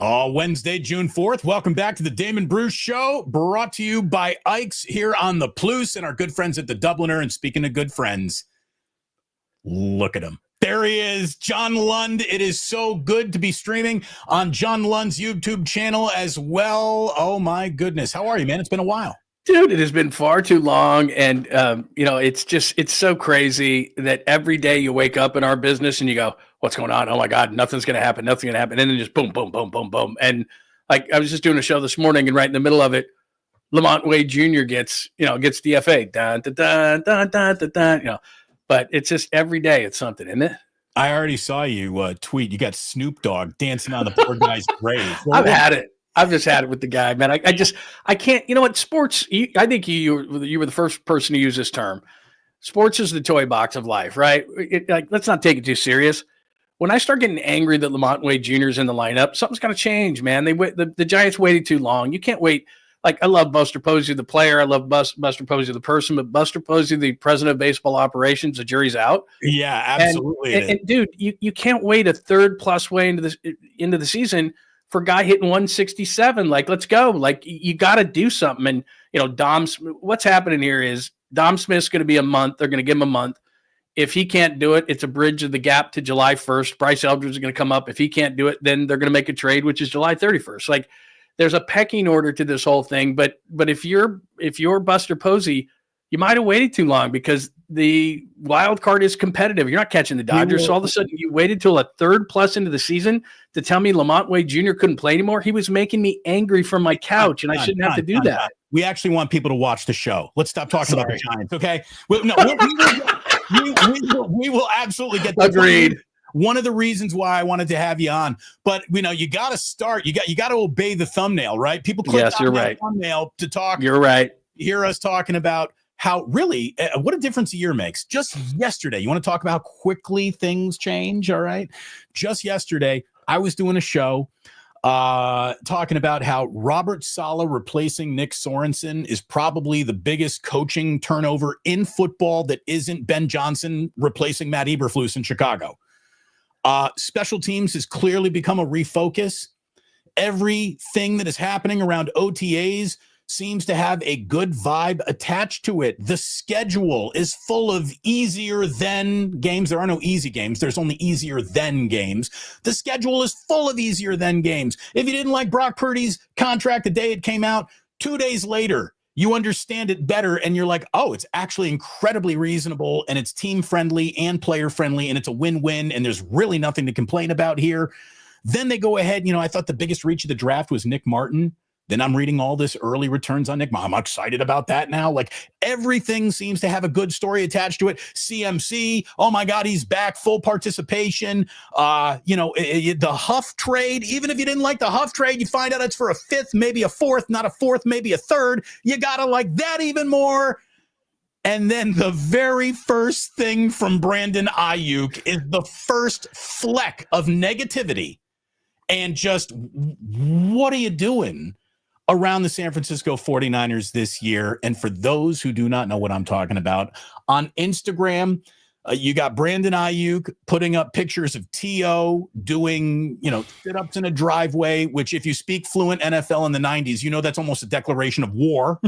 Wednesday, June 4th. Welcome back to the Damon Bruce Show, brought to you by Ike's here on the Plus and our good friends at the Dubliner. And speaking of good friends, look at him. There he is, John Lund. It is so good to be streaming on John Lund's YouTube channel as well. Oh, my goodness. How are you, man? It's been a while. Dude, it has been far too long. And, it's so crazy that every day you wake up in our business and you go, what's going on? Oh, my God, nothing's going to happen. Nothing's going to happen. And then just boom, boom, boom, boom, boom. And like I was just doing a show this morning and right in the middle of it, 𝐿eMonte Jr. gets DFA. Dun, dun, dun, dun, dun, dun, dun, But it's just every day it's something, isn't it? I already saw you tweet. You got Snoop Dogg dancing on the poor guy's grave. I've had it. I've just had it with the guy, man. I can't. You know what? Sports. I think you were the first person to use this term. Sports is the toy box of life, right? Let's not take it too serious. When I start getting angry that 𝐿eMonte Jr. is in the lineup, something's got to change, man. The Giants waited too long. You can't wait. Like, I love Buster Posey, the player. I love Buster Posey, the person. But Buster Posey, the president of baseball operations, the jury's out. Yeah, absolutely. And dude, you can't wait a third plus way into the season for a guy hitting 167. Like, let's go. Like, you got to do something. And, what's happening here is Dom Smith's going to be a month. They're going to give him a month. If he can't do it, it's a bridge of the gap to July 1st. Bryce Eldridge is going to come up. If he can't do it, then they're going to make a trade, which is July 31st. Like, there's a pecking order to this whole thing. But if you're Buster Posey, you might have waited too long because the wild card is competitive. You're not catching the Dodgers. So all of a sudden you waited till a third plus into the season to tell me 𝐿eMonte Jr. couldn't play anymore. He was making me angry from my couch, and I shouldn't have to do that. We actually want people to watch the show. Let's stop talking about the Giants, okay? We will absolutely get that. Agreed. One of the reasons why I wanted to have you on, but you got to start. You got to obey the thumbnail, right? People click on that thumbnail to talk. You're right. Hear us talking about how really what a difference a year makes. Just yesterday, you want to talk about how quickly things change, all right? Just yesterday, I was doing a show talking about how Robert Saleh replacing Nick Sorensen is probably the biggest coaching turnover in football that isn't Ben Johnson replacing Matt Eberflus in Chicago. Special teams has clearly become a refocus. Everything that is happening around OTAs seems to have a good vibe attached to it. The schedule is full of easier than games. There are no easy games. There's only easier than games. The schedule is full of easier than games. If you didn't like Brock Purdy's contract the day it came out, 2 days later, you understand it better and you're like, oh, it's actually incredibly reasonable and it's team friendly and player friendly and it's a win-win and there's really nothing to complain about here. Then they go ahead. I thought the biggest reach of the draft was Nick Martin. Then I'm reading all this early returns on Nick. I'm excited about that now. Like, everything seems to have a good story attached to it. CMC, oh my God, he's back, full participation. The Huff trade, even if you didn't like the Huff trade, you find out it's for a fifth, maybe a fourth, not a fourth, maybe a third. You got to like that even more. And then the very first thing from Brandon Aiyuk is the first fleck of negativity. And just, what are you doing around the San Francisco 49ers this year? And for those who do not know what I'm talking about, on Instagram, you got Brandon Aiyuk putting up pictures of T.O. doing, sit-ups in a driveway, which if you speak fluent NFL in the 90s, that's almost a declaration of war,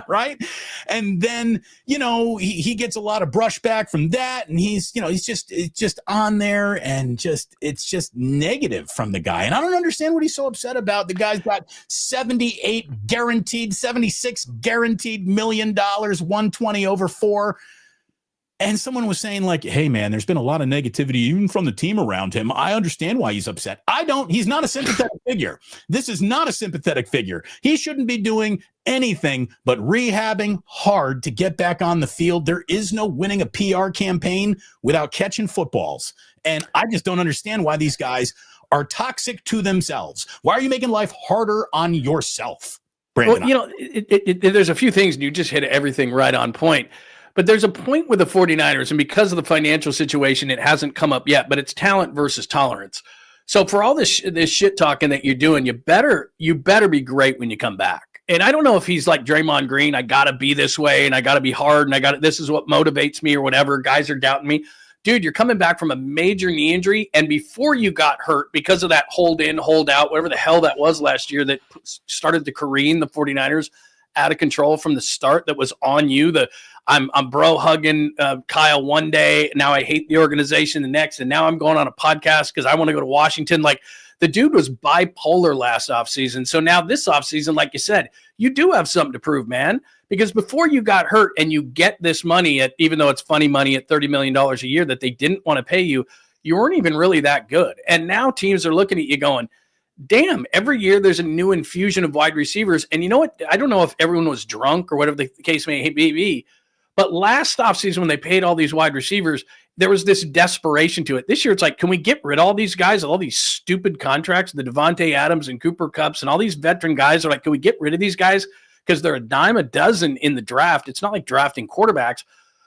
right? And then, he gets a lot of brushback from that. And he's just on there and it's just negative from the guy. And I don't understand what he's so upset about. The guy's got 76 guaranteed $1 million, 120 over 4. And someone was saying, like, hey, man, there's been a lot of negativity even from the team around him. I understand why he's upset. I don't. He's not a sympathetic figure. This is not a sympathetic figure. He shouldn't be doing anything but rehabbing hard to get back on the field. There is no winning a PR campaign without catching footballs. And I just don't understand why these guys are toxic to themselves. Why are you making life harder on yourself, Brandon? Well, there's a few things, and you just hit everything right on point. But there's a point with the 49ers, and because of the financial situation, it hasn't come up yet, but it's talent versus tolerance. So for all this shit talking that you're doing, you better be great when you come back. And I don't know if he's like Draymond Green, I got to be this way, and I got to be hard, and this is what motivates me or whatever. Guys are doubting me. dude, you're coming back from a major knee injury, and before you got hurt because of that hold in, hold out, whatever the hell that was last year that started to careen the 49ers out of control from the start, that was on you. I'm bro hugging Kyle one day, now I hate the organization the next, and now I'm going on a podcast because I want to go to Washington. Like, the dude was bipolar last offseason. So now this offseason, like you said, you do have something to prove, man. Because before you got hurt and you get this money at, even though it's funny money at $30 million a year that they didn't want to pay you, you weren't even really that good. And now teams are looking at you going, damn, every year there's a new infusion of wide receivers. And you know what? I don't know if everyone was drunk or whatever the case may be, but last offseason when they paid all these wide receivers, there was this desperation to it. This year it's like, can we get rid of all these guys, all these stupid contracts, the Devontae Adams and Cooper Kupps and all these veteran guys are like, can we get rid of these guys? Because they're a dime a dozen in the draft. It's not like drafting quarterbacks.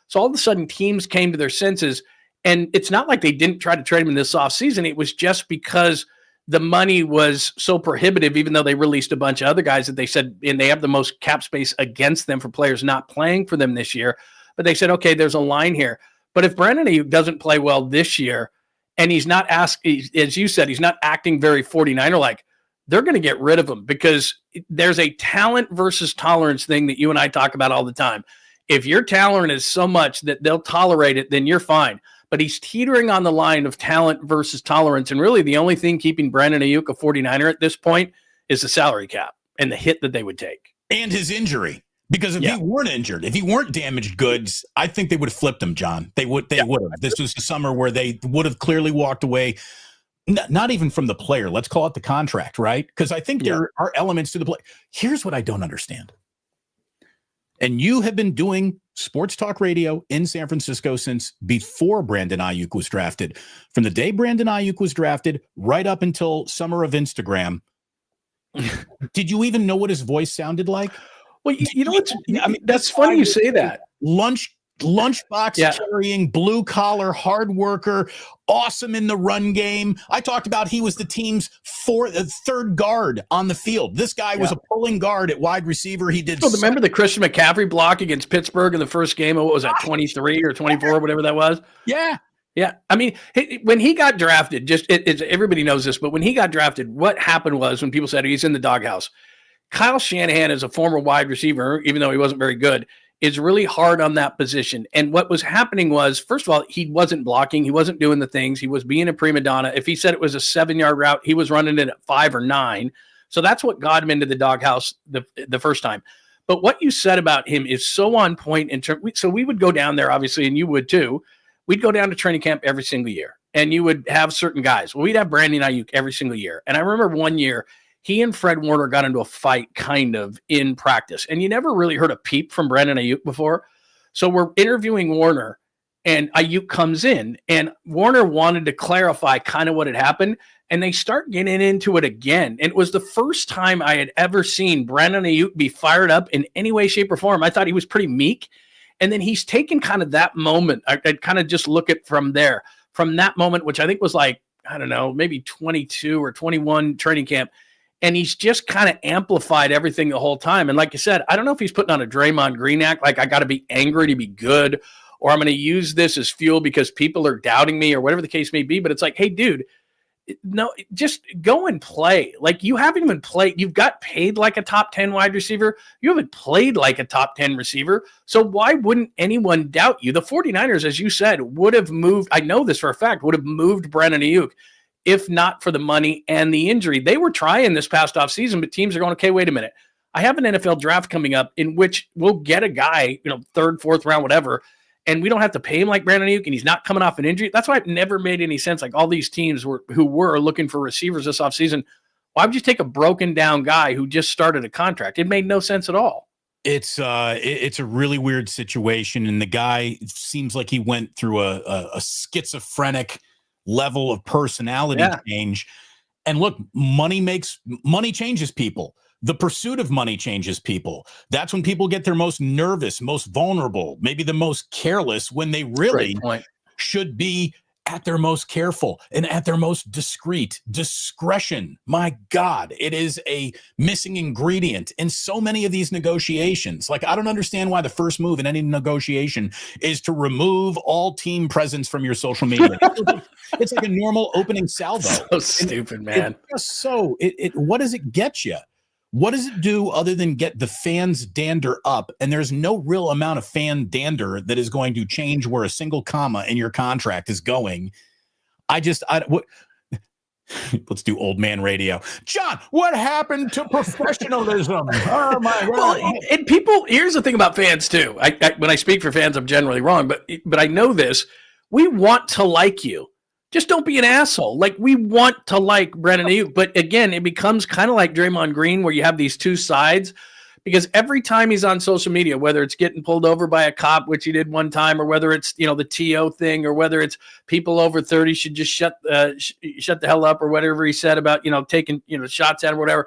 So all of a sudden teams came to their senses, and it's not like they didn't try to trade them in this offseason. It was just because the money was so prohibitive, even though they released a bunch of other guys that they said, and they have the most cap space against them for players not playing for them this year. But they said, okay, there's a line here. But if Brandon Aiyuk doesn't play well this year, and he's not as you said, he's not acting very 49er-like, they're going to get rid of him, because there's a talent versus tolerance thing that you and I talk about all the time. If your talent is so much that they'll tolerate it, then you're fine. But he's teetering on the line of talent versus tolerance. And really the only thing keeping Brandon Aiyuk a 49er at this point is the salary cap and the hit that they would take. And his injury. Because if he weren't injured, if he weren't damaged goods, I think they would have flipped him, John. They would have. This was the summer where they would have clearly walked away. Not even from the player. Let's call it the contract, right? Because I think there are elements to the play. Here's what I don't understand. And you have been doing sports talk radio in San Francisco since before Brandon Aiyuk was drafted. From the day Brandon Aiyuk was drafted right up until summer of Instagram, did you even know what his voice sounded like? Well, you know what's, I mean, that's funny you say that. Lunchbox carrying, blue collar, hard worker, awesome in the run game. I talked about he was the team's third guard on the field. This guy was a pulling guard at wide receiver. He did. Remember the Christian McCaffrey block against Pittsburgh in the first game of, what was that, 23 or 24, whatever that was? Yeah. Yeah. I mean, when he got drafted, everybody knows this, but when he got drafted, what happened was, when people said he's in the doghouse, Kyle Shanahan is a former wide receiver, even though he wasn't very good, is really hard on that position. And what was happening was, first of all, he wasn't blocking. He wasn't doing the things. He was being a prima donna. If he said it was a 7-yard route, he was running it at 5 or 9. So that's what got him into the doghouse the first time. But what you said about him is so on point. So we would go down there, obviously, and you would too. We'd go down to training camp every single year, and you would have certain guys. Well, we'd have Brandon Aiyuk every single year. And I remember one year, he and Fred Warner got into a fight kind of in practice, and you never really heard a peep from Brandon Aiyuk before. So we're interviewing Warner, and Aiyuk comes in, and Warner wanted to clarify kind of what had happened, and they start getting into it again. And it was the first time I had ever seen Brandon Aiyuk be fired up in any way, shape, or form. I thought he was pretty meek. And then he's taken kind of that moment. I'd kind of just look at from that moment, which I think was like, I don't know, maybe 22 or 21 training camp. And he's just kind of amplified everything the whole time. And like you said, I don't know if he's putting on a Draymond Green act, like I got to be angry to be good, or I'm going to use this as fuel because people are doubting me, or whatever the case may be. But it's like, hey, dude, no, just go and play. Like, you haven't even played. You've got paid like a top 10 wide receiver. You haven't played like a top 10 receiver. So why wouldn't anyone doubt you? The 49ers, as you said, would have moved. I know this for a fact, would have moved Brandon Aiyuk if not for the money and the injury. They were trying this past offseason, but teams are going, okay, wait a minute. I have an NFL draft coming up in which we'll get a guy, third, fourth round, whatever, and we don't have to pay him like Brandon Aiyuk, and he's not coming off an injury. That's why it never made any sense. Like, all these teams who were looking for receivers this offseason, why would you take a broken down guy who just started a contract? It made no sense at all. It's a really weird situation, and the guy seems like he went through a schizophrenic level of personality change. And look, money changes people. The pursuit of money changes people. That's when people get their most nervous, most vulnerable, maybe the most careless, when they really should be at their most careful and at their most discreet. Discretion, my God, it is a missing ingredient in so many of these negotiations. Like, I don't understand why the first move in any negotiation is to remove all team presence from your social media. It's like a normal opening salvo. So stupid, man. It's just what does it get you? What does it do other than get the fans' dander up? And there's no real amount of fan dander that is going to change where a single comma in your contract is going. Let's do old man radio. John, what happened to professionalism? Oh my God. Well, and people, here's the thing about fans too. When I speak for fans, I'm generally wrong, but I know this. We want to like you. Just don't be an asshole. Like, we want to like Brandon Aiyuk. But again, it becomes kind of like Draymond Green, where you have these two sides, because every time he's on social media, whether it's getting pulled over by a cop, which he did one time, or whether it's, the TO thing, or whether it's people over 30 should just shut the hell up, or whatever he said about, taking, shots at him or whatever.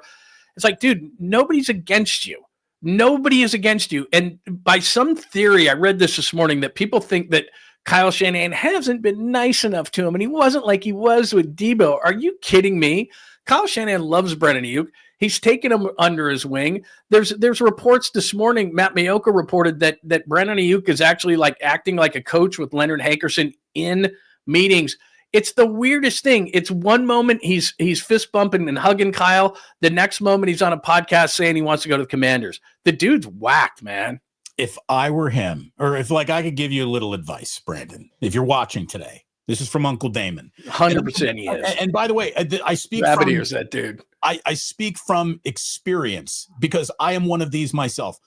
It's like, dude, nobody's against you. Nobody is against you. And by some theory, I read this morning, that people think that Kyle Shanahan hasn't been nice enough to him, and he wasn't like he was with Debo. Are you kidding me? Kyle Shanahan loves Brandon Aiyuk. He's taken him under his wing. There's reports this morning. Matt Mayoka reported that Brandon Aiyuk is actually like acting like a coach with Leonard Hankerson in meetings. It's the weirdest thing. It's one moment he's fist bumping and hugging Kyle. The next moment he's on a podcast saying he wants to go to the Commanders. The dude's whacked, man. If I were him, or if I could give you a little advice, Brandon, if you're watching today, this is from Uncle Damon. 100% he is. And by the way, I speak Rabbit ears, that dude. I speak from experience, because I am one of these myself.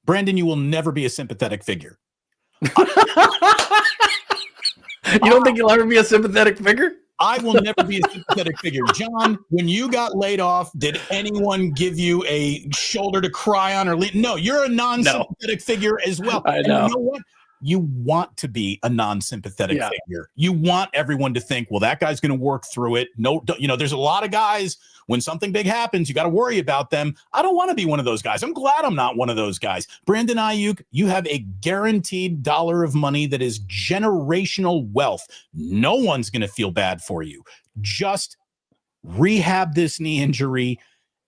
Brandon, you will never be a sympathetic figure. You don't think you'll ever be a sympathetic figure? I will never be a sympathetic figure. John, when you got laid off, did anyone give you a shoulder to cry on? No, you're a non-sympathetic figure as well. I know. And you know what? You want to be a non-sympathetic figure. You want everyone to think, well, that guy's going to work through it. No, there's a lot of guys, when something big happens, you got to worry about them. I don't want to be one of those guys. I'm glad I'm not one of those guys. Brandon Aiyuk, you have a guaranteed dollar of money that is generational wealth. No one's going to feel bad for you. Just rehab this knee injury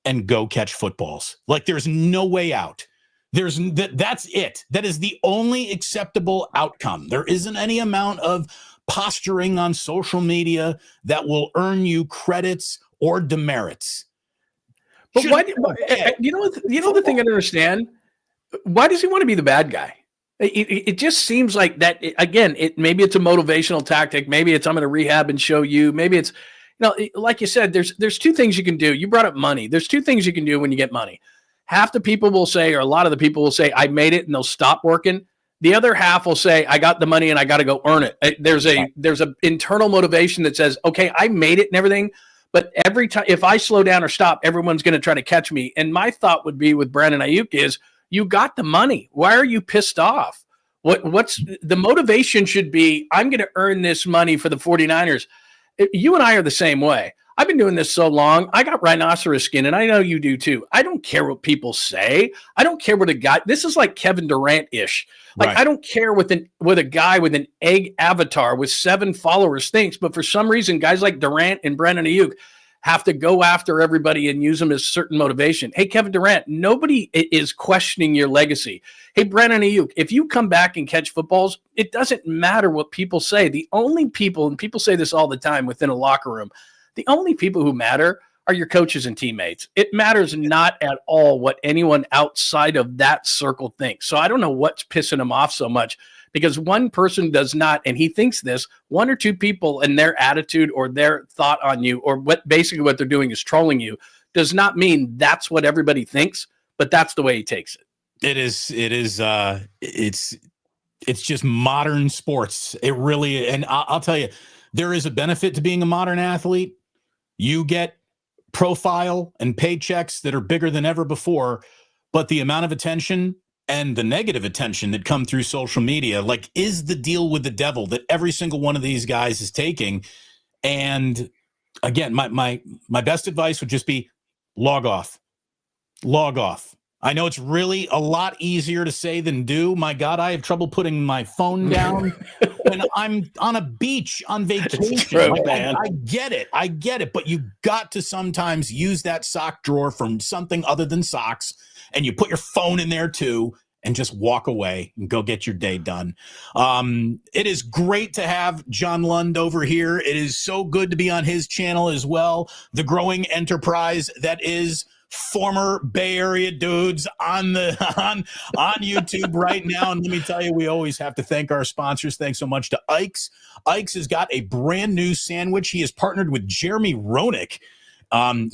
and go catch footballs. Like, there's no way out. That's it. That is the only acceptable outcome. There isn't any amount of posturing on social media that will earn you credits or demerits. But why? The thing I don't understand. Why does he want to be the bad guy? It just seems like that. Again, maybe it's a motivational tactic. Maybe it's I'm going to rehab and show you. Maybe it's, like you said, there's two things you can do. You brought up money. There's two things you can do when you get money. Half the people will say, or a lot of the people will say, I made it, and they'll stop working. The other half will say, I got the money and I got to go earn it. There's a internal motivation that says, okay, I made it and everything, but every time, if I slow down or stop, everyone's going to try to catch me. And my thought would be with Brandon Aiyuk is, you got the money. Why are you pissed off? What's the motivation should be, I'm going to earn this money for the 49ers. You and I are the same way. I've been doing this so long. I got rhinoceros skin, and I know you do too. I don't care what people say. I don't care what a guy. This is like Kevin Durant-ish. Like, right. I don't care what a guy with an egg avatar with 7 followers thinks. But for some reason, guys like Durant and Brandon Aiyuk have to go after everybody and use them as certain motivation. Hey, Kevin Durant, nobody is questioning your legacy. Hey, Brandon Aiyuk, if you come back and catch footballs, it doesn't matter what people say. The only people, and people say this all the time within a locker room, the only people who matter are your coaches and teammates. It matters not at all what anyone outside of that circle thinks. So I don't know what's pissing him off so much, because one person does not, and he thinks this, 1 or 2 people and their attitude or their thought on you, or what basically what they're doing is trolling you, does not mean that's what everybody thinks, but that's the way he takes it. It's just modern sports. It really, and I'll tell you, there is a benefit to being a modern athlete. You get profile and paychecks that are bigger than ever before, but the amount of attention and the negative attention that come through social media, like, is the deal with the devil that every single one of these guys is taking. And again, my best advice would just be log off. I know it's really a lot easier to say than do. My God, I have trouble putting my phone down when I'm on a beach on vacation. True, man. I get it. But you got to sometimes use that sock drawer from something other than socks, and you put your phone in there too, and just walk away and go get your day done. It is great to have John Lund over here. It is so good to be on his channel as well. The growing enterprise that is former Bay Area dudes on YouTube right now. And let me tell you, we always have to thank our sponsors. Thanks so much to 𝐬𝐻𝐫𝐷. 𝐬𝐻𝐫𝐷 has got a brand new sandwich. He has partnered with Jeremy Roenick.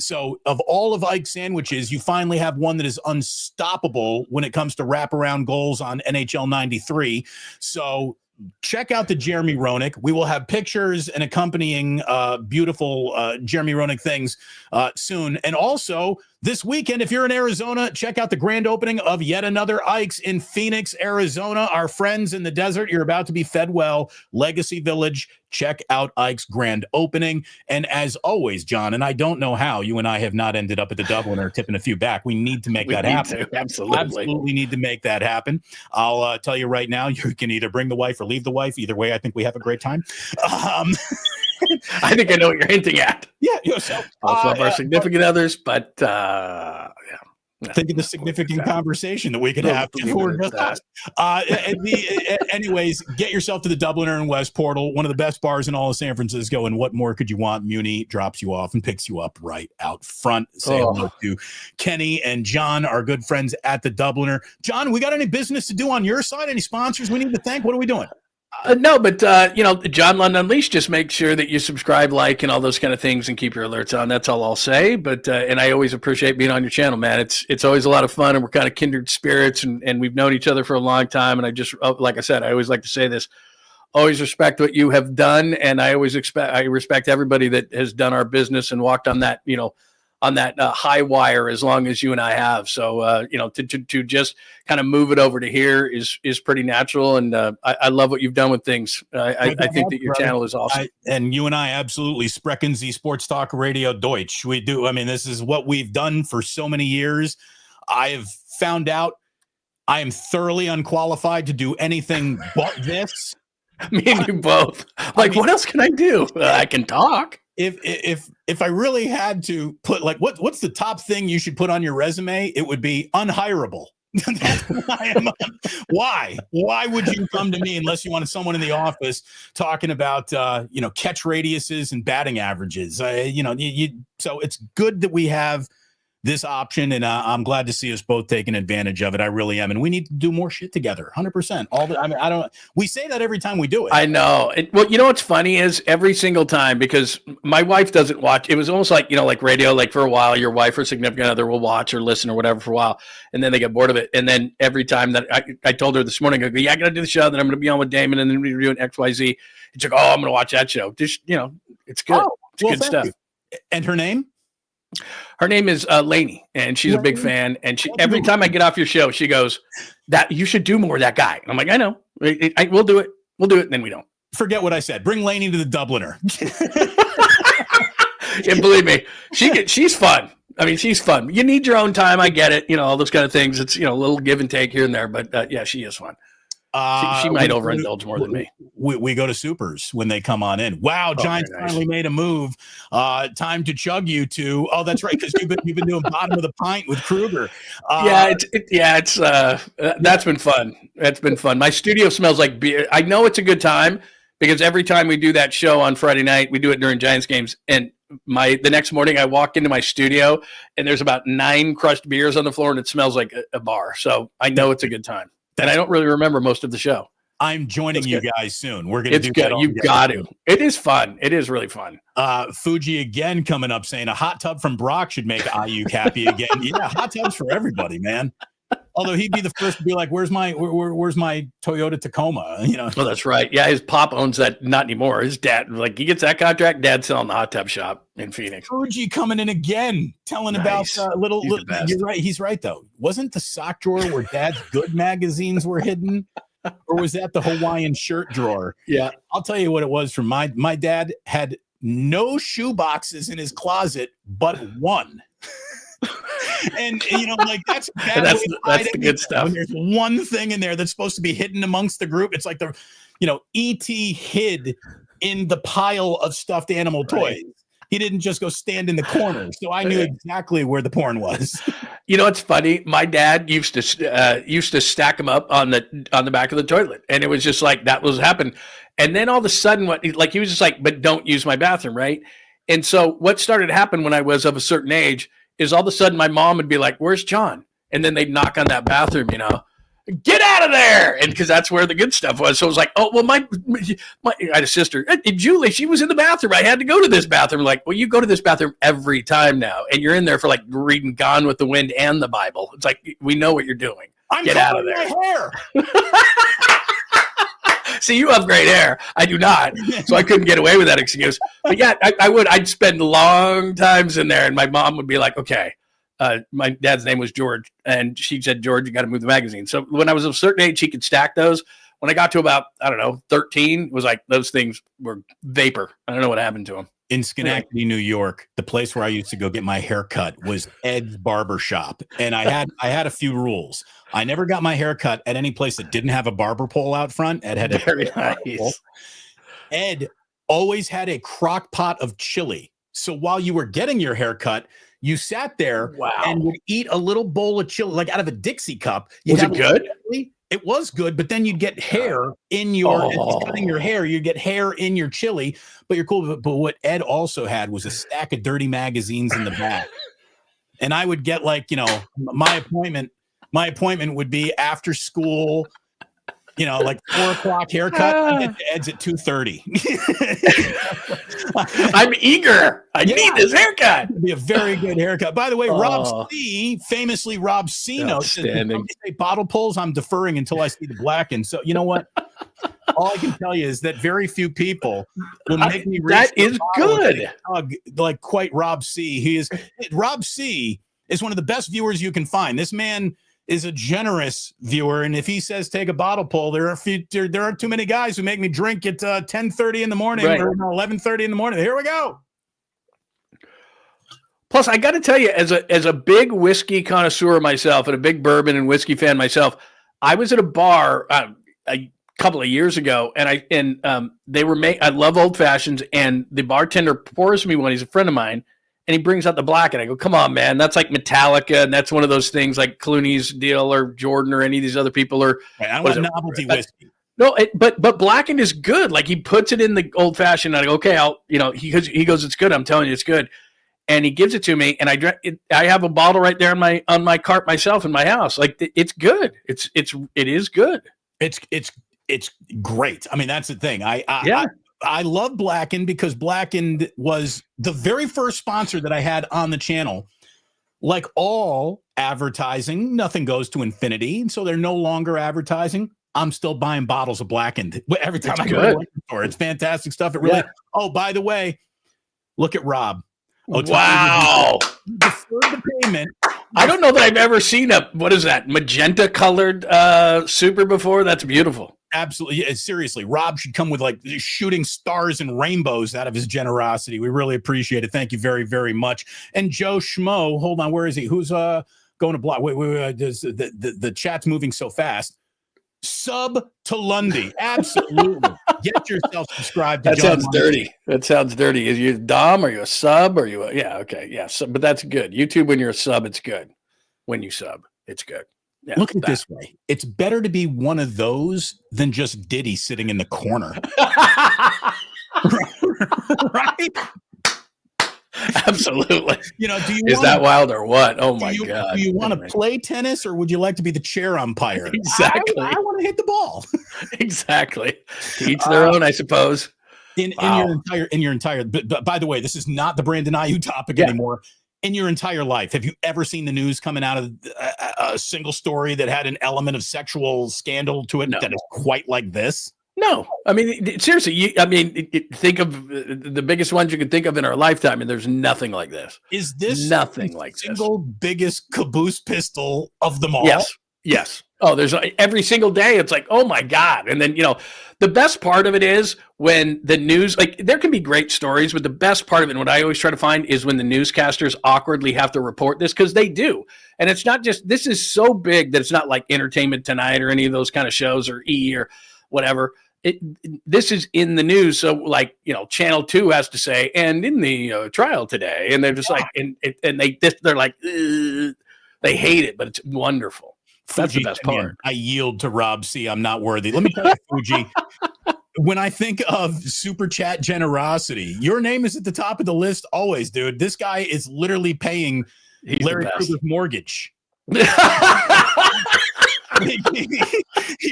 So of all of 𝐬𝐻𝐫𝐷 sandwiches, you finally have one that is unstoppable when it comes to wraparound goals on NHL 93. So check out the Jeremy Roenick. We will have pictures and accompanying beautiful Jeremy Roenick things soon. And also this weekend, if you're in Arizona, check out the grand opening of yet another 𝐬𝐻𝐫𝐷 in Phoenix, Arizona. Our friends in the desert, you're about to be fed well. Legacy Village. Check out 𝐬𝐻𝐫𝐷's grand opening. And as always, John, and I don't know how you and I have not ended up at the Dubliner tipping a few back. We need to make that happen. Absolutely need to make that happen. I'll tell you right now, you can either bring the wife or leave the wife. Either way, I think we have a great time. I think I know what you're hinting at. Yeah. So, also of our significant others, but yeah. Think of the significant conversation that we could have before just us. Anyways, get yourself to the Dubliner and West Portal, one of the best bars in all of San Francisco. And what more could you want? Muni drops you off and picks you up right out front. Say hello to Kenny and John, our good friends at the Dubliner. John, we got any business to do on your side? Any sponsors we need to thank? What are we doing? No, but John Lund Unleashed, just make sure that you subscribe, like, and all those kind of things, and keep your alerts on. That's all I'll say. But and I always appreciate being on your channel, man. It's always a lot of fun, and we're kind of kindred spirits, and we've known each other for a long time. And I just, like I said, I always like to say this: always respect what you have done, and I respect everybody that has done our business and walked on that, on that high wire as long as you and I have. So, to just kind of move it over to here is pretty natural. And I love what you've done with things. I think that your channel is awesome. And you and I absolutely sprechen Sie Sportstalk Radio Deutsch. We do. I mean, this is what we've done for so many years. I've found out I am thoroughly unqualified to do anything but this. Me and you both. Like, what else can I do? I can talk. If I really had to put, like, what's the top thing you should put on your resume, it would be unhireable. That's why why would you come to me unless you wanted someone in the office talking about catch radiuses and batting averages? So it's good that we have this option, and I'm glad to see us both taking advantage of it. I really am, and we need to do more shit together. 100%. We say that every time we do it. I know. Well, what's funny is every single time, because my wife doesn't watch. It was almost like like radio. Like for a while, your wife or significant other will watch or listen or whatever for a while, and then they get bored of it. And then every time that I told her this morning, I go, yeah, I got to do the show. Then I'm going to be on with Damon, and then we're doing XYZ. It's like, oh, I'm going to watch that show. Just it's good. It's good stuff. You. And her name? Her name is Lainey, and she's a big fan. And every time I get off your show, she goes, "That you should do more of that guy." And I'm like, I know. We'll do it. We'll do it. And then we don't. Forget what I said. Bring Lainey to the Dubliner. And believe me, she's fun. I mean, she's fun. You need your own time. I get it. All those kind of things. It's a little give and take here and there. But yeah, she is fun. She might overindulge more than me. We go to supers when they come on in. Wow, Giants finally made a move. Time to chug you two. Oh, that's right, because you've been doing bottom of the pint with Kruger. It's that's been fun. That's been fun. My studio smells like beer. I know it's a good time because every time we do that show on Friday night, we do it during Giants games. And the next morning, I walk into my studio and there's about 9 crushed beers on the floor, and it smells like a bar. So I know it's a again. And I don't really remember most of the show. I'm joining you guys soon. We're going to do good. You've got to. It is fun. It is really fun. Fuji again coming up saying a hot tub from Brock should make Aiyuk happy again. Yeah, hot tubs for everybody, man. Although he'd be the first to be like, "Where's my Toyota Tacoma?" Oh, that's right. Yeah, his pop owns that. Not anymore. His dad, he gets that contract. Dad's selling the hot tub shop in Phoenix. Fuji coming in again, telling about little. You're right. He's right though. Wasn't the sock drawer where Dad's good magazines were hidden, or was that the Hawaiian shirt drawer? Yeah, I'll tell you what it was. From my dad had no shoe boxes in his closet, but one. And like that's a bad that's way to hide the good anything. stuff. When there's one thing in there that's supposed to be hidden amongst the group, it's like E.T. hid in the pile of stuffed animal toys. He didn't just go stand in the corner, so I knew exactly where the porn was. It's funny. My dad used to stack them up on the back of the toilet, and it was just like that was happening. And then all of a sudden, he was just like, "But don't use my bathroom, right?" And so what started to happen when I was of a certain age is all of a sudden my mom would be like, "Where's John?" And then they'd knock on that bathroom, get out of there. And because that's where the good stuff was. So it was like, oh, well, I had a sister, Julie, she was in the bathroom. I had to go to this bathroom. Like, well, you go to this bathroom every time now. And you're in there for like reading Gone with the Wind and the Bible. It's like, we know what you're doing. Get out of there. My hair. See, you have great hair. I do not. So I couldn't get away with that excuse. But yeah, I'd spend long times in there. And my mom would be like, okay. My dad's name was George, and she said, George, you got to move the magazine. So when I was of a certain age, she could stack those. When I got to about, 13, it was like those things were vapor. I don't know what happened to them. In Schenectady, New York, the place where I used to go get my hair cut was Ed's Barber Shop. And I had a few rules. I never got my hair cut at any place that didn't have a barber pole out front. Ed had very nice. Ed always had a crock pot of chili. So while you were getting your hair cut, you sat there and would eat a little bowl of chili, like out of a Dixie cup. Was it good? It was good, but then you'd get hair in your cutting your hair. You'd get hair in your chili, but you're cool. But what Ed also had was a stack of dirty magazines in the back, and I would get my appointment. My appointment would be after school. Like 4 o'clock haircut. I get to Ed's at 2:30. I'm eager. I need this haircut. It'd be a very good haircut. By the way, Rob C, famously Rob C, notes that say bottle pulls. I'm deferring until I see the blacken. So you know what? All I can tell you is that very few people will make me reach. That is good. Like quite Rob C. Rob C is one of the best viewers you can find. This man is a generous viewer, and if he says take a bottle pull, there aren't too many guys who make me drink at 10:30 in the morning or 11:30 in the morning. Here we go. Plus, I got to tell you, as a big whiskey connoisseur myself and a big bourbon and whiskey fan myself, I was at a bar a couple of years ago, and they were I love old fashions, and the bartender pours me one. He's a friend of mine. And he brings out the black, and I go, come on, man. That's like Metallica, and that's one of those things like Clooney's deal or Jordan or any of these other people. Or I don't want novelty whiskey. No, but blackened is good. Like he puts it in the old fashioned. And I go, okay, he goes, it's good. I'm telling you, it's good. And he gives it to me, and I have a bottle right there on my cart myself in my house. Like it's good. It is good. It's great. I mean, that's the thing. I love Blackened because Blackened was the very first sponsor that I had on the channel. Like all advertising, nothing goes to infinity. And so they're no longer advertising. I'm still buying bottles of Blackened every time I go to the store. It's fantastic stuff. It really. Oh, by the way, look at Rob. Wow. Deferred the payment. I don't know that I've ever seen what is that, magenta colored super before. That's beautiful. Absolutely. Seriously, Rob should come with like shooting stars and rainbows out of his generosity. We really appreciate it. Thank you very, very much. And Joe Schmo, hold on, where is he? Who's going to block? Wait, the chat's moving so fast. Sub to Lundy. Absolutely. Get yourself subscribed to That John sounds Lundy. dirty. That sounds dirty. Is you a Dom? Are you a sub? Are you okay. Yeah. So, but that's good. YouTube, when you're a sub, it's good. When you sub, it's good. Yeah, look at it this way. It's better to be one of those than just Diddy sitting in the corner. Right? Absolutely. Is that wild or what? Oh my God. Do you want to play tennis or would you like to be the chair umpire? Exactly. I want to hit the ball. Exactly. To each their own, I suppose. In your entire but by the way, this is not the Brandon Aiyuk topic anymore. In your entire life, have you ever seen the news coming out of a single story that had an element of sexual scandal to it that is quite like this? No. I mean, seriously, think of the biggest ones you can think of in our lifetime, and there's nothing like this. Is this nothing like single biggest caboose pistol of them all? Yes. Oh, there's every single day. It's like, oh my God. And then, the best part of it is when the news, like there can be great stories, but the best part of it, and what I always try to find is when the newscasters awkwardly have to report this, because they do. And it's not just, this is so big that it's not like Entertainment Tonight or any of those kind of shows or E! Or whatever. This is in the news. So like, Channel 2 has to say, and in the trial today, and they're just like, and they're like, ugh. They hate it, but it's wonderful. That's Fuji, the best part. I yield to Rob C. I'm not worthy. Let me tell you, Fuji, when I think of super chat generosity, your name is at the top of the list always, dude. This guy is literally paying Larry Krueger's mortgage. He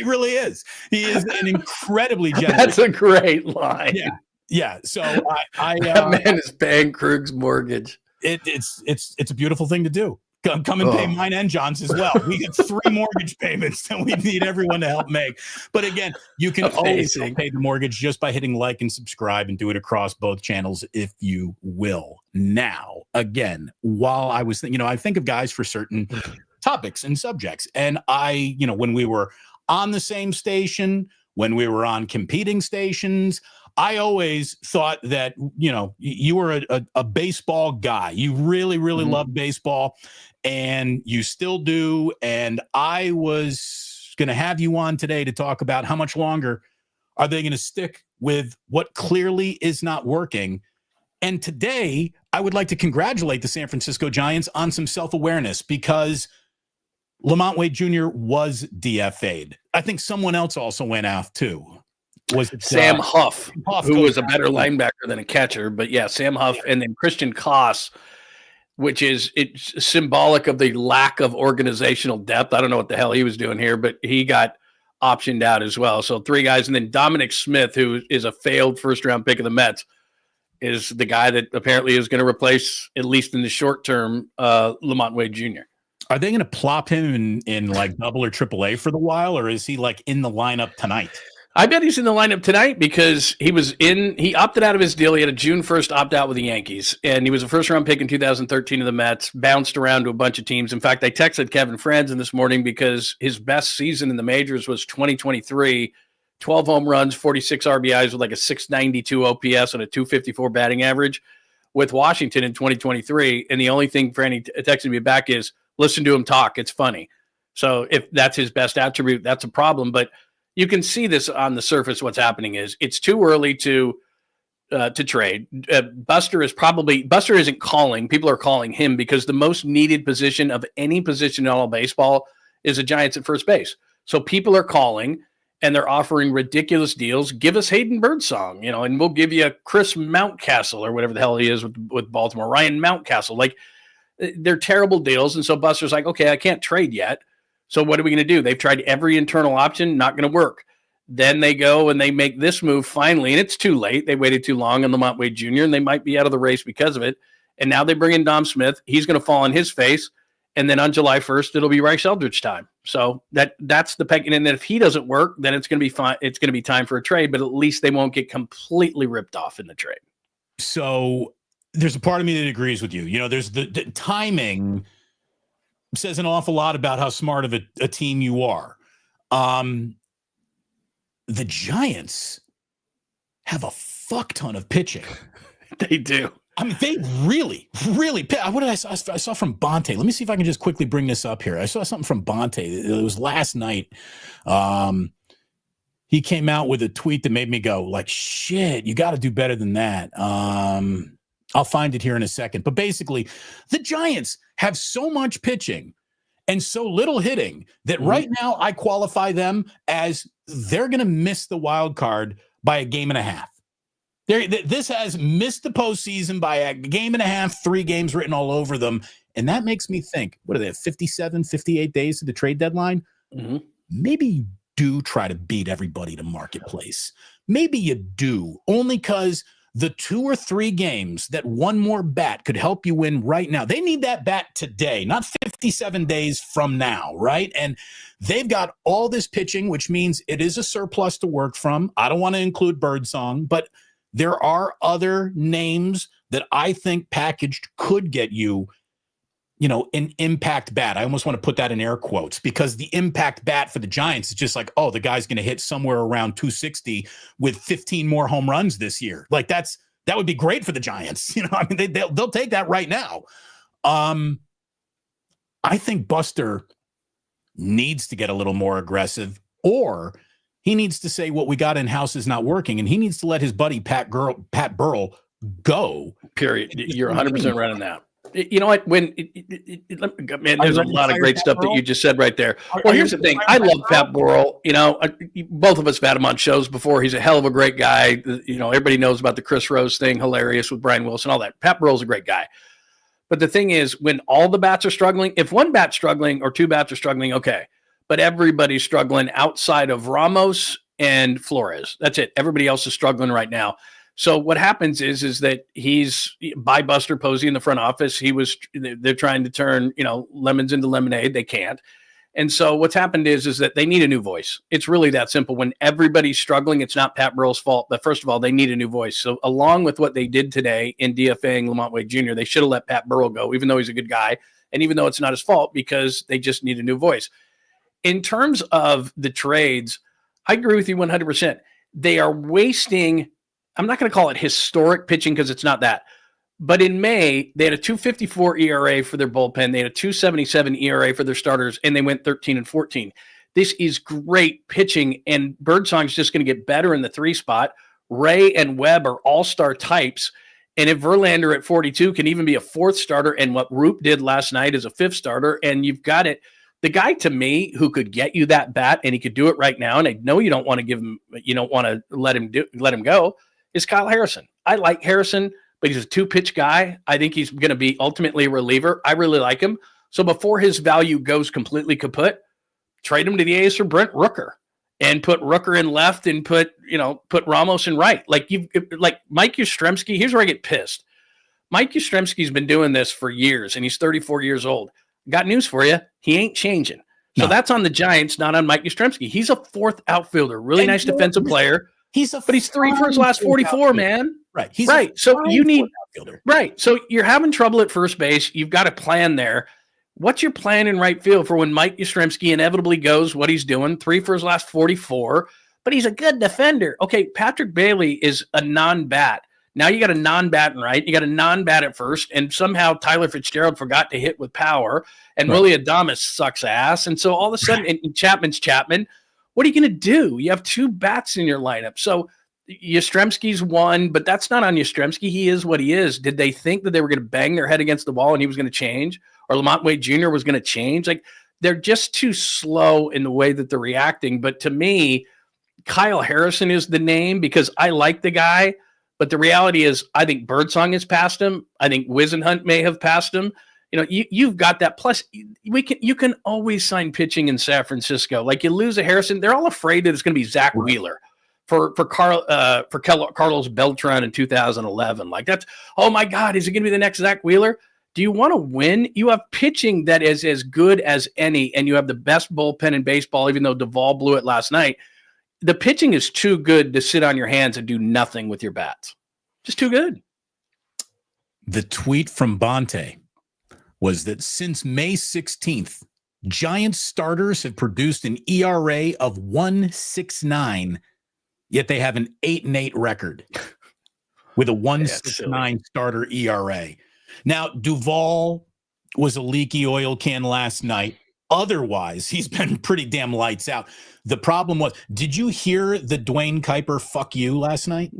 really is. He is an incredibly generous. That's a great line. Yeah. Yeah. So that man is paying Krug's mortgage. It's a beautiful thing to do. Come and pay mine and John's as well. We get 3 mortgage payments that we need everyone to help make. But again, you can always pay the mortgage just by hitting like and subscribe, and do it across both channels if you will. Now, again, while I was thinking, I think of guys for certain topics and subjects. And when we were on the same station, when we were on competing stations, I always thought that, you were a baseball guy. You really, really love baseball, and you still do. And I was going to have you on today to talk about how much longer are they going to stick with what clearly is not working. And today, I would like to congratulate the San Francisco Giants on some self-awareness, because Lamont Wade Jr. was DFA'd. I think someone else also went out too. Was it Sam Huff, who was a better linebacker than a catcher? But yeah, Sam Huff, and then Christian 𝐾𝐿, which is it's symbolic of the lack of organizational depth. I don't know what the hell he was doing here, but he got optioned out as well. So 3 guys, and then Dominic Smith, who is a failed first-round pick of the Mets, is the guy that apparently is going to replace, at least in the short term, Lamont Wade Jr. Are they going to plop him in like double or triple A for the while, or is he like in the lineup tonight? I bet he's in the lineup tonight, because he opted out of his deal. He had a June 1st opt-out with the Yankees, and he was a first-round pick in 2013 of the Mets, bounced around to a bunch of teams. In fact, I texted Kevin Franzen this morning because his best season in the majors was 2023, 12 home runs, 46 RBIs with like a 692 OPS and a 254 batting average with Washington in 2023. And the only thing Franny texted me back is, listen to him talk. It's funny. So if that's his best attribute, that's a problem. But you can see this on the surface. What's happening is it's too early to trade. Buster isn't calling. People are calling him, because the most needed position of any position in all baseball is a Giants at first base. So people are calling, and they're offering ridiculous deals. Give us Hayden Birdsong, and we'll give you Chris Mountcastle, or whatever the hell he is with Baltimore, Ryan Mountcastle. Like, they're terrible deals. And so Buster's like, okay, I can't trade yet. So what are we going to do? They've tried every internal option, not going to work. Then they go and they make this move finally, and it's too late. They waited too long on Lamont Wade Jr., and they might be out of the race because of it. And now they bring in Dom Smith. He's going to fall on his face. And then on July 1st, it'll be 𝐸'Eldridge time. So that's the pecking. And then if he doesn't work, then it's going to be fine. It's going to be time for a trade, but at least they won't get completely ripped off in the trade. So there's a part of me that agrees with you. There's the timing says an awful lot about how smart of a team you are. The Giants have a fuck ton of pitching. They do. I mean, they really, really. What did I saw from Bonte? Let me see if I can just quickly bring this up here. I saw something from Bonte. It was last night. He came out with a tweet that made me go, like, shit, you got to do better than that. I'll find it here in a second. But basically, the Giants have so much pitching and so little hitting that right now I qualify them as they're going to miss the wild card by a game and a half. This has missed the postseason by a game and a half, 3 games written all over them. And that makes me think, what do they have, 57, 58 days to the trade deadline? Mm-hmm. Maybe you do try to beat everybody to marketplace. Maybe you do, only because the 2 or 3 games that one more bat could help you win right now. They need that bat today, not 57 days from now, right? And they've got all this pitching, which means it is a surplus to work from. I don't want to include Birdsong, but there are other names that I think packaged could get you an impact bat. I almost want to put that in air quotes, because the impact bat for the Giants is just like, oh, the guy's going to hit somewhere around 260 with 15 more home runs this year. Like that would be great for the Giants. I mean, they'll take that right now. I think Buster needs to get a little more aggressive, or he needs to say what we got in house is not working, and he needs to let his buddy Pat Burrell go. Period. You're 100% right on that. You know what? Man, there's a lot of great stuff that you just said right there. Well, here's the thing. I love Pat Burrell. Both of us have had him on shows before. He's a hell of a great guy. Everybody knows about the Chris Rose thing, hilarious with Brian Wilson, all that. Pat Burrell's a great guy. But the thing is, when all the bats are struggling, if one bat's struggling or two bats are struggling, okay. But everybody's struggling outside of Ramos and Flores. That's it. Everybody else is struggling right now. So what happens is that he's by Buster Posey in the front office. They're trying to turn, lemons into lemonade. They can't. And so what's happened is that they need a new voice. It's really that simple. When everybody's struggling, it's not Pat Burrell's fault. But first of all, they need a new voice. So along with what they did today in DFAing Lamont Wade Jr., they should have let Pat Burrell go, even though he's a good guy. And even though it's not his fault, because they just need a new voice. In terms of the trades, I agree with you 100%. They are wasting, I'm not going to call it historic pitching because it's not that. But in May, they had a 2.54 ERA for their bullpen. They had a 2.77 ERA for their starters, and they went 13-14. This is great pitching, and Birdsong's just going to get better in the 3 spot. Ray and Webb are all-star types. And if Verlander at 42 can even be a 4th starter, and what Roop did last night is a 5th starter, and you've got it. The guy, to me, who could get you that bat, and he could do it right now, and I know you don't want to give him, you don't want to let him go, is Kyle Harrison. I like Harrison, but he's a 2-pitch guy. I think he's going to be ultimately a reliever. I really like him. So before his value goes completely kaput, trade him to the A's for Brent Rooker and put Rooker in left and put Ramos in right. Like Mike Yastrzemski. Here's where I get pissed. Mike Yastrzemski's been doing this for years, and he's 34 years old. Got news for you. He ain't changing. So That's on the Giants, not on Mike Yastrzemski. He's a 4th outfielder, really nice defensive player. But he's 3 for his last 44, man. Right. So you need right. So you're having trouble at first base. You've got a plan there. What's your plan in right field for when Mike Yastrzemski inevitably goes what he's doing? 3 for his last 44, but he's a good defender. Okay, Patrick Bailey is a non-bat. Now you got a non-bat in right. You got a non-bat at first, and somehow Tyler Fitzgerald forgot to hit with power, and Willie Adames sucks ass. And so all of a sudden, and Chapman's Chapman. What are you going to do? You have 2 bats in your lineup. So Yastrzemski's one, but that's not on Yastrzemski. He is what he is. Did they think that they were going to bang their head against the wall and he was going to change? Or Lamont Wade Jr. was going to change? Like, they're just too slow in the way that they're reacting. But to me, Kyle Harrison is the name because I like the guy. But the reality is, I think Birdsong has passed him. I think 𝐬𝐮𝐬𝐫𝐷 may have passed him. You've got that. Plus, you can always sign pitching in San Francisco. Like, you lose a Harrison, they're all afraid that it's going to be Zach Wheeler for Carlos Beltran in 2011. Like, that's, oh my God, is it going to be the next Zach Wheeler? Do you want to win? You have pitching that is as good as any, and you have the best bullpen in baseball, even though Duvall blew it last night. The pitching is too good to sit on your hands and do nothing with your bats. Just too good. The tweet from Bonte was that since May 16th, Giants starters have produced an ERA of 1.69, yet they have an 8-8 record with a 1.69 starter ERA. Now, Duvall was a leaky oil can last night. Otherwise, he's been pretty damn lights out. The problem was, did you hear the Dwayne Kuiper fuck you last night?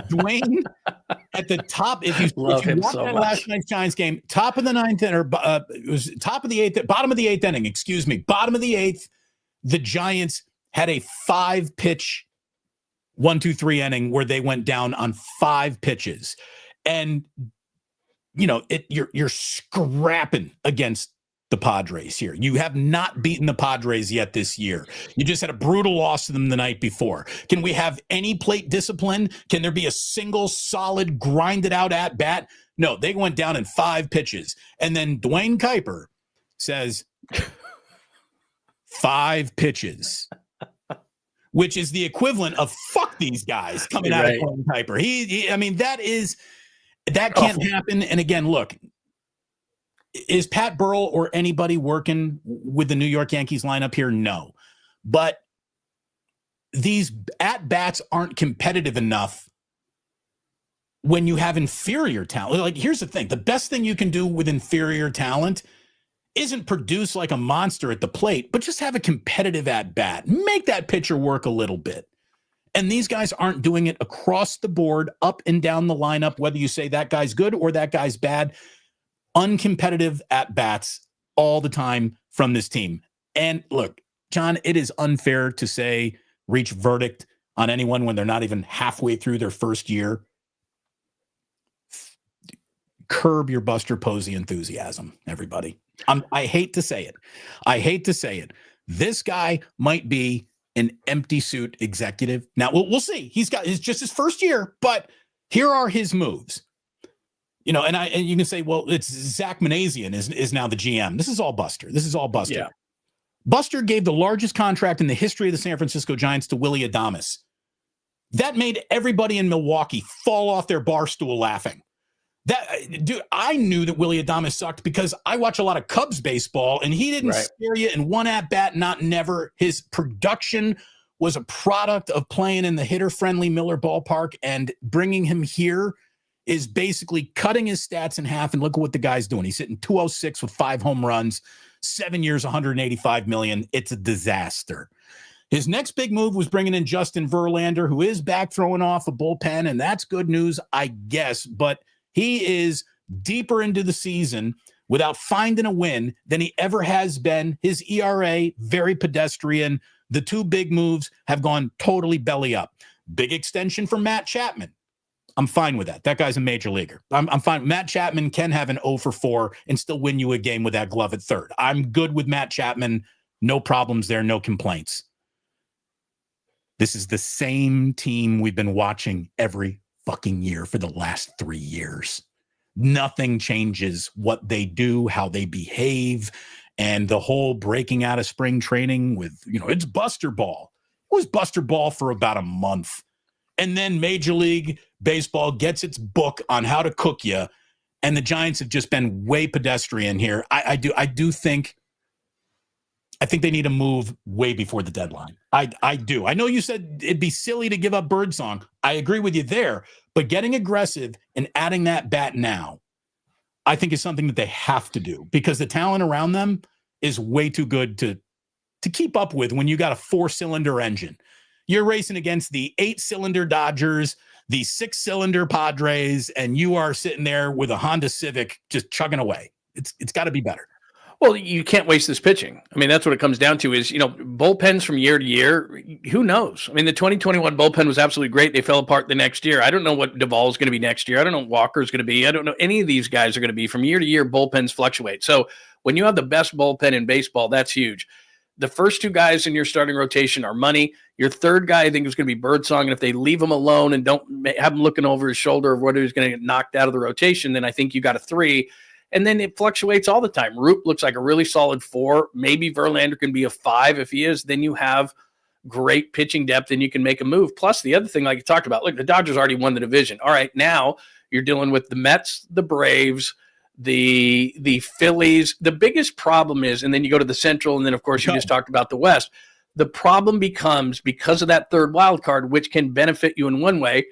Dwayne at the top, if you watched that last night's Giants game, top of the 9th or it was top of the 8th, bottom of the 8th inning, excuse me, bottom of the 8th, the Giants had a 5-pitch 1-2-3 inning where they went down on 5 pitches. And you're scrapping against the Padres here. You have not beaten the Padres yet this year. You just had a brutal loss to them the night before. Can we have any plate discipline? Can there be a single solid grinded out at bat? No, they went down in 5 pitches. And then Dwayne Kuiper says 5 pitches, which is the equivalent of fuck these guys coming out of Dwayne Kuiper. That can't happen. And again, look, Is Pat Burrell or anybody working with the New York Yankees lineup here? No. But these at-bats aren't competitive enough when you have inferior talent. Like, here's the thing. The best thing you can do with inferior talent isn't produce like a monster at the plate, but just have a competitive at-bat. Make that pitcher work a little bit. And these guys aren't doing it across the board, up and down the lineup, whether you say that guy's good or that guy's bad. Uncompetitive at-bats all the time from this team. And look, John, it is unfair to say reach verdict on anyone when they're not even halfway through their first year. Curb your Buster Posey enthusiasm, everybody. I hate to say it. This guy might be an empty suit executive. Now, we'll see. It's just his first year, but here are his moves. You know, and you can say, well, it's Zach Manassian is now the GM. This is all Buster. Yeah. Buster gave the largest contract in the history of the San Francisco Giants to Willy Adames. That made everybody in Milwaukee fall off their bar stool laughing. Dude, I knew that Willy Adames sucked because I watch a lot of Cubs baseball, and he didn't scare you in one at-bat, not never. His production was a product of playing in the hitter-friendly Miller ballpark, and bringing him here is basically cutting his stats in half, and look at what the guy's doing. He's hitting 206 with 5 home runs, 7 years, $185 million. It's a disaster. His next big move was bringing in Justin Verlander, who is back throwing off a bullpen, and that's good news, I guess, but he is deeper into the season without finding a win than he ever has been. His ERA, very pedestrian. The two big moves have gone totally belly up. Big extension for Matt Chapman. I'm fine with that. That guy's a major leaguer. I'm fine. Matt Chapman can have an 0 for 4 and still win you a game with that glove at third. I'm good with Matt Chapman. No problems there. No complaints. This is the same team we've been watching every fucking year for the last 3 years. Nothing changes what they do, how they behave, and the whole breaking out of spring training with, it's Buster Ball. It was Buster Ball for about a month. And then Major League Baseball gets its book on how to cook you, and the Giants have just been way pedestrian here. I think they need to move way before the deadline. I do. I know you said it'd be silly to give up Birdsong. I agree with you there, but getting aggressive and adding that bat now, I think is something that they have to do because the talent around them is way too good to keep up with when you got a 4-cylinder engine. You're racing against the 8-cylinder Dodgers, the 6-cylinder Padres, and you are sitting there with a Honda Civic just chugging away. It's got to be better. Well, you can't waste this pitching. I mean, that's what it comes down to is, bullpens from year to year. Who knows? I mean, the 2021 bullpen was absolutely great. They fell apart the next year. I don't know what Duvall is going to be next year. I don't know what Walker is going to be. I don't know any of these guys are going to be. From year to year, bullpens fluctuate. So when you have the best bullpen in baseball, that's huge. The first 2 guys in your starting rotation are money. Your third guy, I think, is going to be Birdsong. And if they leave him alone and don't have him looking over his shoulder of whether he's going to get knocked out of the rotation, then I think you got a 3. And then it fluctuates all the time. Roop looks like a really solid 4. Maybe Verlander can be a 5. If he is, then you have great pitching depth and you can make a move. Plus, the other thing, like you talked about, look, the Dodgers already won the division. All right, now you're dealing with the Mets, the Braves, the Phillies. The biggest problem is, and then you go to the Central, and then, of course, you just talked about the West. The problem becomes, because of that third wild card, which can benefit you in one way,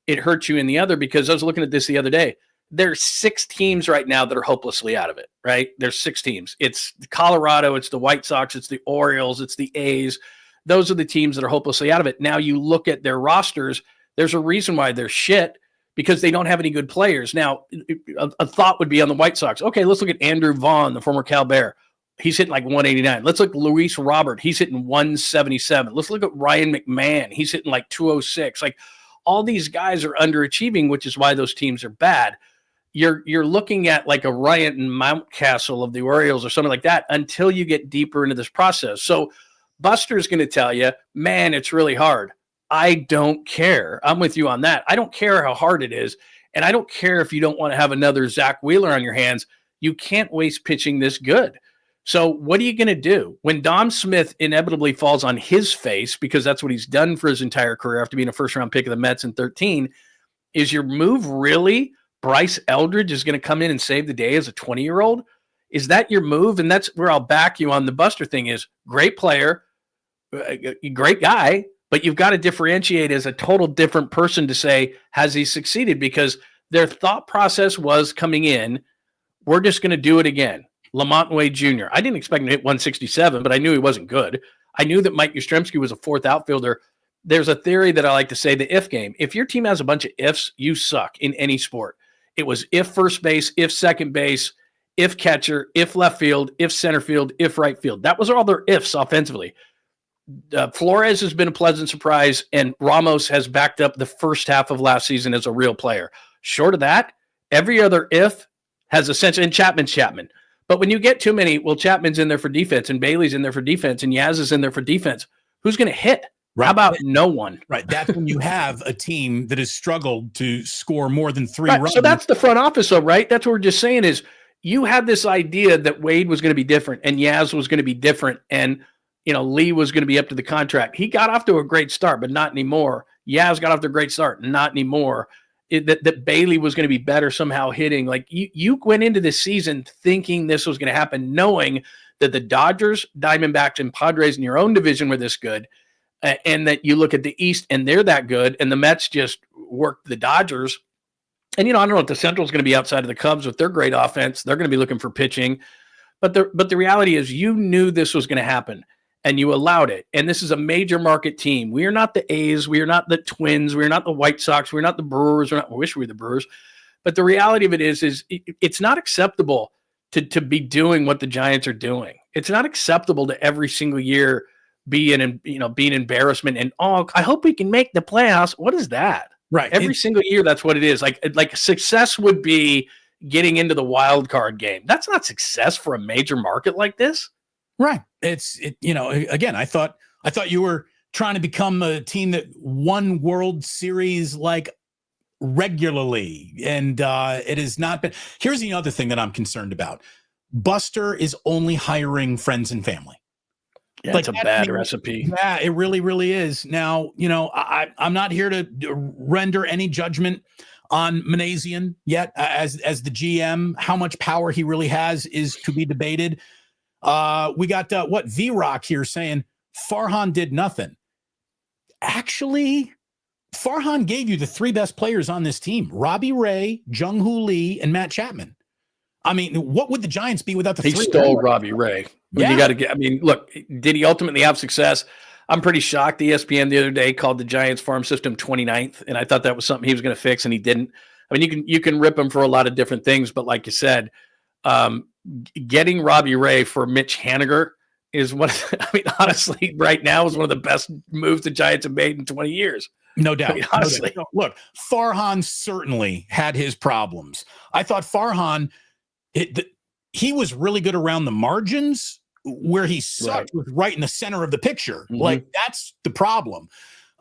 it hurts you in the other, because I was looking at this the other day. There's 6 teams right now that are hopelessly out of it, right? There's 6 teams. It's Colorado, it's the White Sox, it's the Orioles, it's the A's. Those are the teams that are hopelessly out of it. Now you look at their rosters, there's a reason why they're shit, because they don't have any good players. Now, a thought would be on the White Sox. Okay, let's look at Andrew Vaughn, the former Cal Bear. He's hitting like 189. Let's look at Luis Robert. He's hitting 177. Let's look at Ryan McMahon. He's hitting like 206. Like, all these guys are underachieving, which is why those teams are bad. You're looking at like a Ryan Mountcastle of the Orioles or something like that until you get deeper into this process. So Buster's going to tell you, man, it's really hard. I don't care. I'm with you on that. I don't care how hard it is. And I don't care if you don't want to have another Zach Wheeler on your hands. You can't waste pitching this good. So what are you going to do when Dom Smith inevitably falls on his face, because that's what he's done for his entire career after being a first-round pick of the Mets in 2013? Is your move really Bryce Eldridge is going to come in and save the day as a 20-year-old? Is that your move? And that's where I'll back you on the Buster thing is great player, great guy, but you've got to differentiate as a total different person to say, has he succeeded? Because their thought process was coming in, we're just going to do it again. Lamont Wade Jr. I didn't expect him to hit 167, but I knew he wasn't good. I knew that Mike Yastrzemski was a fourth outfielder. There's a theory that I like to say, the if game. If your team has a bunch of ifs, you suck in any sport. It was if first base, if second base, if catcher, if left field, if center field, if right field. That was all their ifs offensively. Flores has been a pleasant surprise, and Ramos has backed up the first half of last season as a real player. Short of that, every other if has essentially, and Chapman's Chapman. But when you get too many, well, Chapman's in there for defense, and Bailey's in there for defense, and Yaz is in there for defense. Who's going to hit? Right. How about no one? Right. That's when you have a team that has struggled to score more than 3 runs. So that's the front office, though, right? That's what we're just saying is you had this idea that Wade was going to be different and Yaz was going to be different and, Lee was going to be up to the contract. He got off to a great start, but not anymore. Yaz got off to a great start, not anymore. That Bailey was going to be better somehow hitting. Like you went into this season thinking this was going to happen, knowing that the Dodgers, Diamondbacks, and Padres in your own division were this good. And that you look at the East and they're that good, and the Mets just worked the Dodgers. And, I don't know if the Central is going to be outside of the Cubs with their great offense. They're going to be looking for pitching. But the reality is you knew this was going to happen, and you allowed it. And this is a major market team. We are not the A's. We are not the Twins. We are not the White Sox. We're not the Brewers. I wish we were the Brewers. But the reality of it is it's not acceptable to be doing what the Giants are doing. It's not acceptable to every single year be an embarrassment and I hope we can make the playoffs. What is that? Right. Every single year, that's what it is. Like success would be getting into the wild card game. That's not success for a major market like this. Right. Again, I thought you were trying to become a team that won World Series like regularly, and it has not been. Here's the other thing that I'm concerned about. Buster is only hiring friends and family. Yeah, it's a bad recipe. Yeah, it really, really is. Now, I'm not here to render any judgment on Manassian yet as the GM. How much power he really has is to be debated. We got V-Rock here saying Farhan did nothing. Actually, Farhan gave you the 3 best players on this team: Robbie Ray, Jung-Hoo Lee, and Matt Chapman. I mean, what would the Giants be without the 3? He stole Robbie Ray. Yeah. You got to get. I mean, look, did he ultimately have success? I'm pretty shocked. ESPN the other day called the Giants farm system 29th, and I thought that was something he was going to fix, and he didn't. I mean, you can rip him for a lot of different things, but like you said, getting Robbie Ray for Mitch Haniger is honestly, right now is one of the best moves the Giants have made in 20 years. No doubt. Honestly, no doubt. Look, Farhan certainly had his problems. I thought Farhan, he was really good around the margins. Where he sucked was right in the center of the picture. Mm-hmm. Like, that's the problem.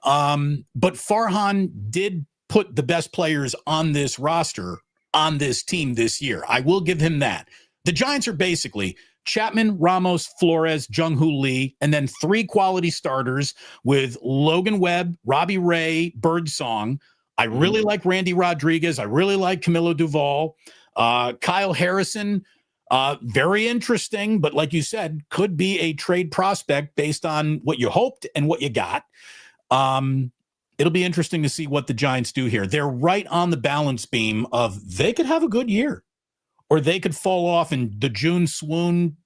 But Farhan did put the best players on this roster, on this team this year. I will give him that. The Giants are basically Chapman, Ramos, Flores, Jung-Hoo Lee, and then 3 quality starters with Logan Webb, Robbie Ray, Birdsong. I really like Randy Rodriguez. I really like Camilo Duvall. Kyle Harrison, very interesting, but like you said, could be a trade prospect based on what you hoped and what you got. It'll be interesting to see what the Giants do here. They're right on the balance beam of they could have a good year or they could fall off and the June swoon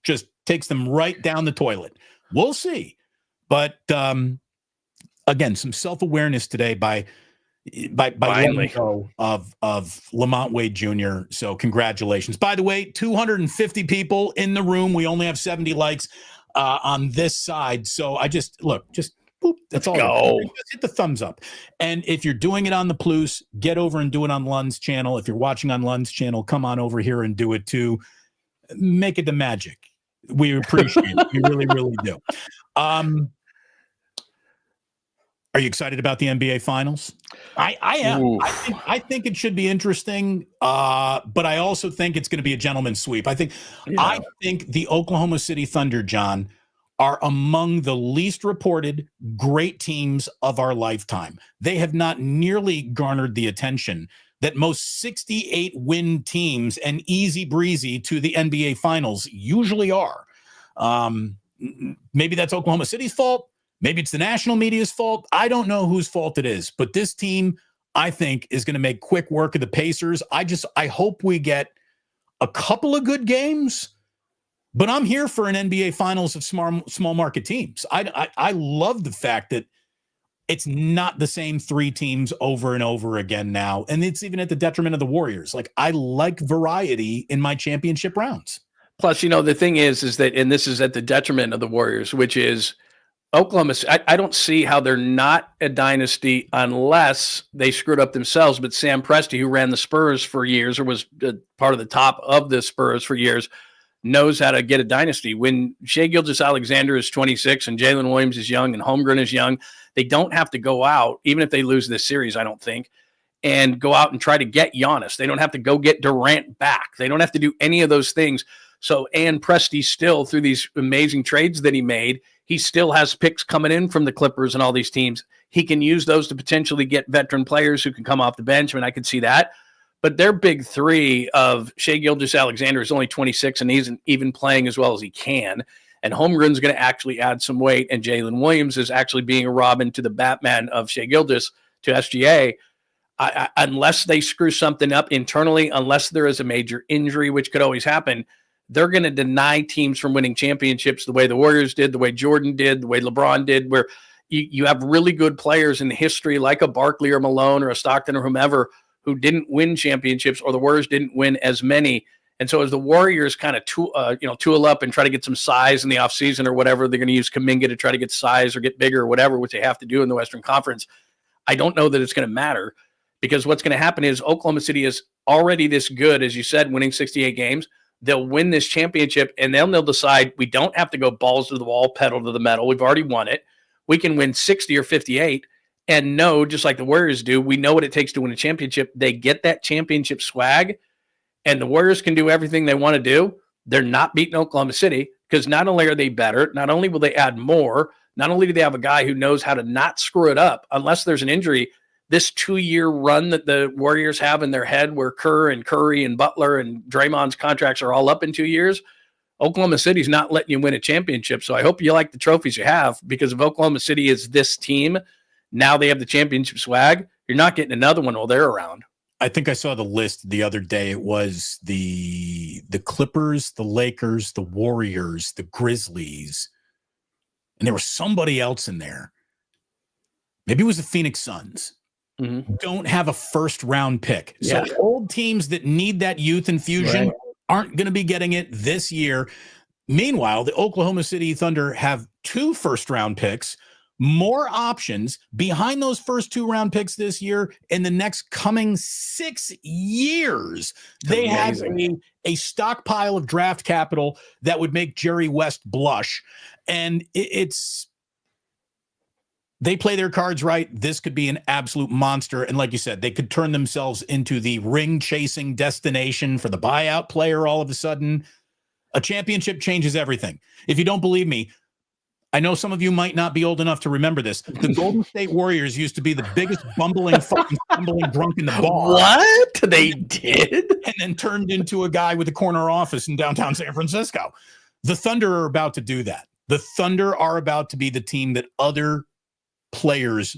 just takes them right down the toilet. We'll see. But again, some self-awareness today by letting go of Lamont Wade Jr. So congratulations. By the way, 250 people in the room. We only have 70 likes on this side. So I just boop, that's all. Just hit the thumbs up. And if you're doing it on the Plus, get over and do it on Lund's channel. If you're watching on Lund's channel, come on over here and do it too. Make it the magic. We appreciate it. We really, really do. Are you excited about the NBA Finals? I am. I think it should be interesting, but I also think it's going to be a gentleman's sweep. I think the Oklahoma City Thunder, John, are among the least reported great teams of our lifetime. They have not nearly garnered the attention that most 68 win teams and easy breezy to the NBA Finals usually are. Maybe that's Oklahoma City's fault. Maybe it's the national media's fault. I don't know whose fault it is, but this team, I think, is going to make quick work of the Pacers. I hope we get a couple of good games, but I'm here for an NBA Finals of small market teams. I love the fact that it's not the same three teams over and over again now. And it's even at the detriment of the Warriors. Like, I like variety in my championship rounds. Plus, the thing is that, and this is at the detriment of the Warriors, which is Oklahoma. I don't see how they're not a dynasty unless they screwed up themselves. But Sam Presti, who ran the Spurs for years or was part of the top of the Spurs for years, knows how to get a dynasty. When Shai Gilgeous-Alexander is 26 and Jalen Williams is young and Holmgren is young, they don't have to go out, even if they lose this series, I don't think, and go out and try to get Giannis. They don't have to go get Durant back. They don't have to do any of those things. So, and Presti still, through these amazing trades that he made, he still has picks coming in from the Clippers and all these teams. He can use those to potentially get veteran players who can come off the bench. I mean, I could see that. But their big three of Shai Gilgeous-Alexander is only 26, and he isn't even playing as well as he can. And Holmgren's going to actually add some weight, and Jalen Williams is actually being a Robin to the Batman of Shai Gilgeous to SGA. Unless they screw something up internally, unless there is a major injury, which could always happen, they're going to deny teams from winning championships the way the Warriors did, the way Jordan did, the way LeBron did, where you have really good players in history like a Barkley or Malone or a Stockton or whomever who didn't win championships, or the Warriors didn't win as many. And so as the Warriors kind of tool up and try to get some size in the offseason or whatever, they're going to use Kuminga to try to get size or get bigger or whatever, which they have to do in the Western Conference. I don't know that it's going to matter, because what's going to happen is Oklahoma City is already this good, as you said, winning 68 games. They'll win this championship, and then they'll decide we don't have to go balls to the wall, pedal to the metal. We've already won it. We can win 60 or 58 and know, just like the Warriors do, we know what it takes to win a championship. They get that championship swag, and the Warriors can do everything they want to do. They're not beating Oklahoma City, because not only are they better, not only will they add more, not only do they have a guy who knows how to not screw it up unless there's an injury. This 2-year run that the Warriors have in their head, where Kerr and Curry and Butler and Draymond's contracts are all up in 2 years, Oklahoma City's not letting you win a championship. So I hope you like the trophies you have, because if Oklahoma City is this team, now they have the championship swag, you're not getting another one while they're around. I think I saw the list the other day. It was the Clippers, the Lakers, the Warriors, the Grizzlies, and there was somebody else in there. Maybe it was the Phoenix Suns. Mm-hmm. Don't have a first-round pick. So old teams that need that youth infusion aren't going to be getting it this year. Meanwhile, the Oklahoma City Thunder have 2 first-round picks, more options behind those first 2-round picks this year. In the next coming 6 years, they have a stockpile of draft capital that would make Jerry West blush. And they play their cards right. This could be an absolute monster. And like you said, they could turn themselves into the ring-chasing destination for the buyout player all of a sudden. A championship changes everything. If you don't believe me, I know some of you might not be old enough to remember this. The Golden State Warriors used to be the biggest bumbling drunk in the bar. What? They did? And then turned into a guy with a corner office in downtown San Francisco. The Thunder are about to do that. The Thunder are about to be the team that other players,